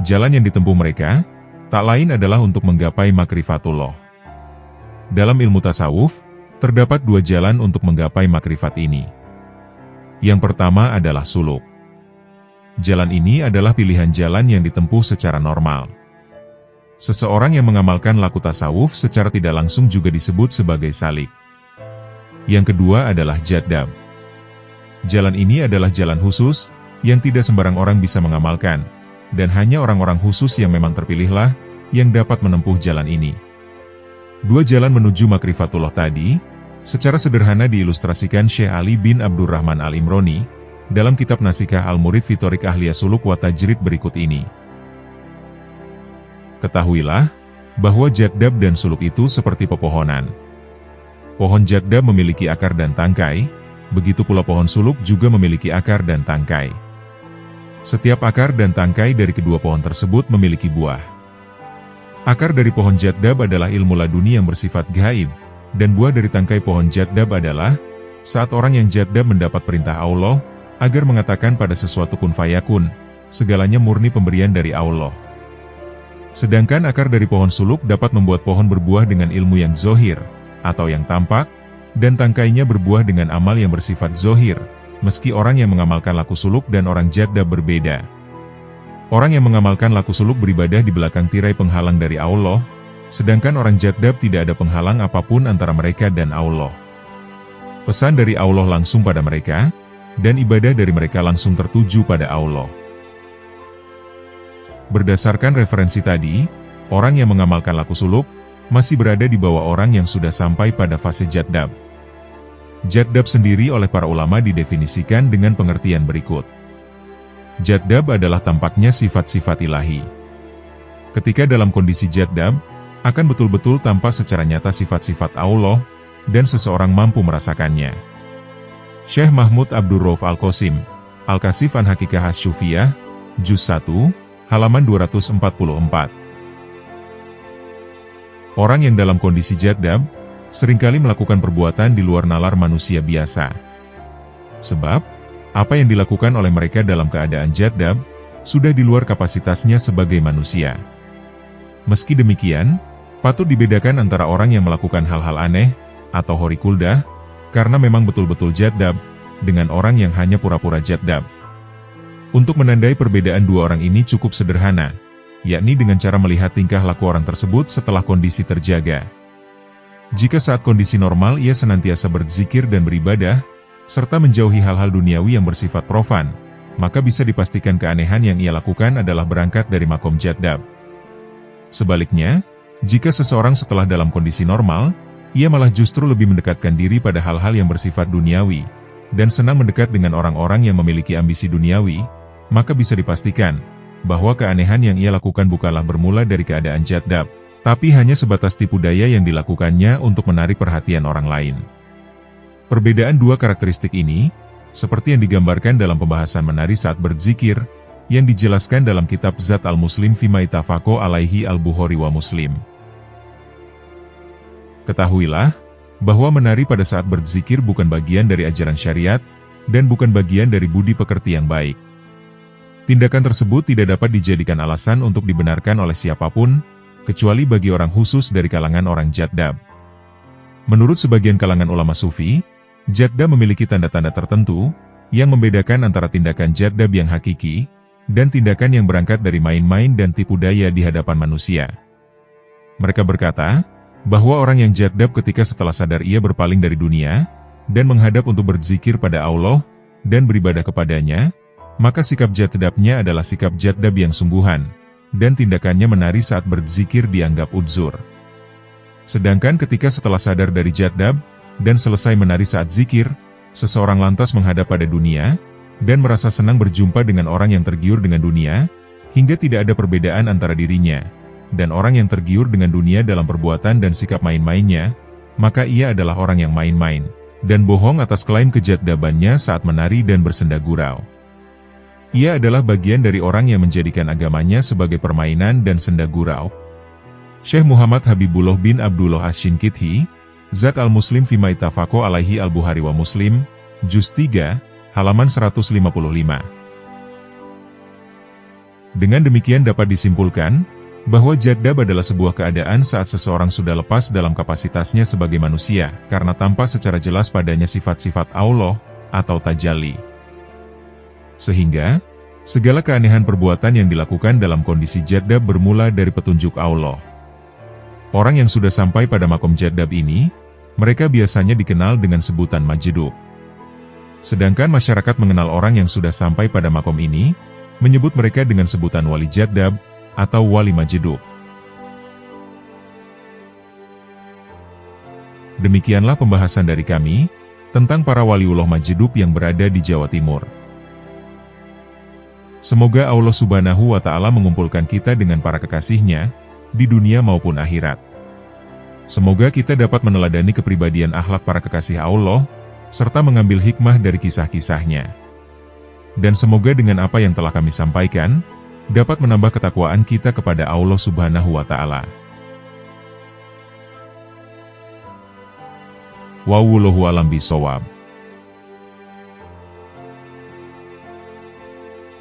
Jalan yang ditempuh mereka, tak lain adalah untuk menggapai makrifatullah. Dalam ilmu tasawuf, terdapat dua jalan untuk menggapai makrifat ini. Yang pertama adalah suluk. Jalan ini adalah pilihan jalan yang ditempuh secara normal. Seseorang yang mengamalkan laku tasawuf secara tidak langsung juga disebut sebagai salik. Yang kedua adalah jaddab. Jalan ini adalah jalan khusus, yang tidak sembarang orang bisa mengamalkan, dan hanya orang-orang khusus yang memang terpilihlah, yang dapat menempuh jalan ini. Dua jalan menuju makrifatullah tadi, secara sederhana diilustrasikan Syekh Ali bin Abdurrahman Al-Imroni, dalam kitab Nasikah Al-Murid fi Thoriq Ahliya Suluk wa Tajrid berikut ini. Ketahuilah, bahwa jaddab dan suluk itu seperti pepohonan. Pohon jaddab memiliki akar dan tangkai, begitu pula pohon suluk juga memiliki akar dan tangkai. Setiap akar dan tangkai dari kedua pohon tersebut memiliki buah. Akar dari pohon jaddab adalah ilmu laduni yang bersifat gaib, dan buah dari tangkai pohon jaddab adalah, saat orang yang jaddab mendapat perintah Allah, agar mengatakan pada sesuatu kun fayakun, segalanya murni pemberian dari Allah. Sedangkan akar dari pohon suluk dapat membuat pohon berbuah dengan ilmu yang zohir, atau yang tampak, dan tangkainya berbuah dengan amal yang bersifat zohir, meski orang yang mengamalkan laku suluk dan orang jaddab berbeda. Orang yang mengamalkan laku suluk beribadah di belakang tirai penghalang dari Allah, sedangkan orang jaddab tidak ada penghalang apapun antara mereka dan Allah. Pesan dari Allah langsung pada mereka, dan ibadah dari mereka langsung tertuju pada Allah. Berdasarkan referensi tadi, orang yang mengamalkan laku suluk, masih berada di bawah orang yang sudah sampai pada fase jaddab. Jaddab sendiri oleh para ulama didefinisikan dengan pengertian berikut. Jaddab adalah tampaknya sifat-sifat ilahi. Ketika dalam kondisi jaddab, akan betul-betul tampak secara nyata sifat-sifat Allah, dan seseorang mampu merasakannya. Syekh Mahmud Abdur Rauf Al-Qasim, Al-Kasif an Hakikah Asy-Syufiyah, Juz 1, halaman 244. Orang yang dalam kondisi jaddab, seringkali melakukan perbuatan di luar nalar manusia biasa. Sebab, apa yang dilakukan oleh mereka dalam keadaan jaddab, sudah di luar kapasitasnya sebagai manusia. Meski demikian, patut dibedakan antara orang yang melakukan hal-hal aneh, atau horikuldah, karena memang betul-betul jaddab, dengan orang yang hanya pura-pura jaddab. Untuk menandai perbedaan dua orang ini cukup sederhana, yakni dengan cara melihat tingkah laku orang tersebut setelah kondisi terjaga. Jika saat kondisi normal ia senantiasa berzikir dan beribadah, serta menjauhi hal-hal duniawi yang bersifat profan, maka bisa dipastikan keanehan yang ia lakukan adalah berangkat dari makom jaddab. Sebaliknya, jika seseorang setelah dalam kondisi normal, ia malah justru lebih mendekatkan diri pada hal-hal yang bersifat duniawi, dan senang mendekat dengan orang-orang yang memiliki ambisi duniawi, maka bisa dipastikan bahwa keanehan yang ia lakukan bukanlah bermula dari keadaan jaddab, tapi hanya sebatas tipu daya yang dilakukannya untuk menarik perhatian orang lain. Perbedaan dua karakteristik ini, seperti yang digambarkan dalam pembahasan menari saat berzikir, yang dijelaskan dalam kitab Zat al-Muslim Fima Ittafaqo alaihi al-Bukhari wa Muslim. Ketahuilah, bahwa menari pada saat berzikir bukan bagian dari ajaran syariat, dan bukan bagian dari budi pekerti yang baik. Tindakan tersebut tidak dapat dijadikan alasan untuk dibenarkan oleh siapapun, kecuali bagi orang khusus dari kalangan orang jaddab. Menurut sebagian kalangan ulama sufi, jaddab memiliki tanda-tanda tertentu, yang membedakan antara tindakan jaddab yang hakiki, dan tindakan yang berangkat dari main-main dan tipu daya di hadapan manusia. Mereka berkata, bahwa orang yang jaddab ketika setelah sadar ia berpaling dari dunia, dan menghadap untuk berzikir pada Allah, dan beribadah kepadanya, maka sikap jaddabnya adalah sikap jaddab yang sungguhan, dan tindakannya menari saat berzikir dianggap udzur. Sedangkan ketika setelah sadar dari jaddab, dan selesai menari saat zikir, seseorang lantas menghadap pada dunia, dan merasa senang berjumpa dengan orang yang tergiur dengan dunia, hingga tidak ada perbedaan antara dirinya, dan orang yang tergiur dengan dunia dalam perbuatan dan sikap main-mainnya, maka ia adalah orang yang main-main, dan bohong atas klaim kejaddabannya saat menari dan bersenda gurau. Ia adalah bagian dari orang yang menjadikan agamanya sebagai permainan dan senda gurau. Syekh Muhammad Habibullah bin Abdullah Asy-Syinkiti, Zat al-Muslim Fima Ittafaqo alaihi al-Bukhari wa Muslim, Juz 3, halaman 155. Dengan demikian dapat disimpulkan, bahwa jadab adalah sebuah keadaan saat seseorang sudah lepas dalam kapasitasnya sebagai manusia, karena tampak secara jelas padanya sifat-sifat Allah, atau tajalli. Sehingga, segala keanehan perbuatan yang dilakukan dalam kondisi jadab bermula dari petunjuk Allah. Orang yang sudah sampai pada makom jadab ini, mereka biasanya dikenal dengan sebutan majdub. Sedangkan masyarakat mengenal orang yang sudah sampai pada makom ini, menyebut mereka dengan sebutan wali jadab, atau wali majdub. Demikianlah pembahasan dari kami, tentang para waliullah majdub yang berada di Jawa Timur. Semoga Allah Subhanahu wa Ta'ala mengumpulkan kita dengan para kekasihnya, di dunia maupun akhirat. Semoga kita dapat meneladani kepribadian akhlak para kekasih Allah, serta mengambil hikmah dari kisah-kisahnya. Dan semoga dengan apa yang telah kami sampaikan, dapat menambah ketakwaan kita kepada Allah Subhanahu wa Ta'ala. Wallahu a'lam bishawab.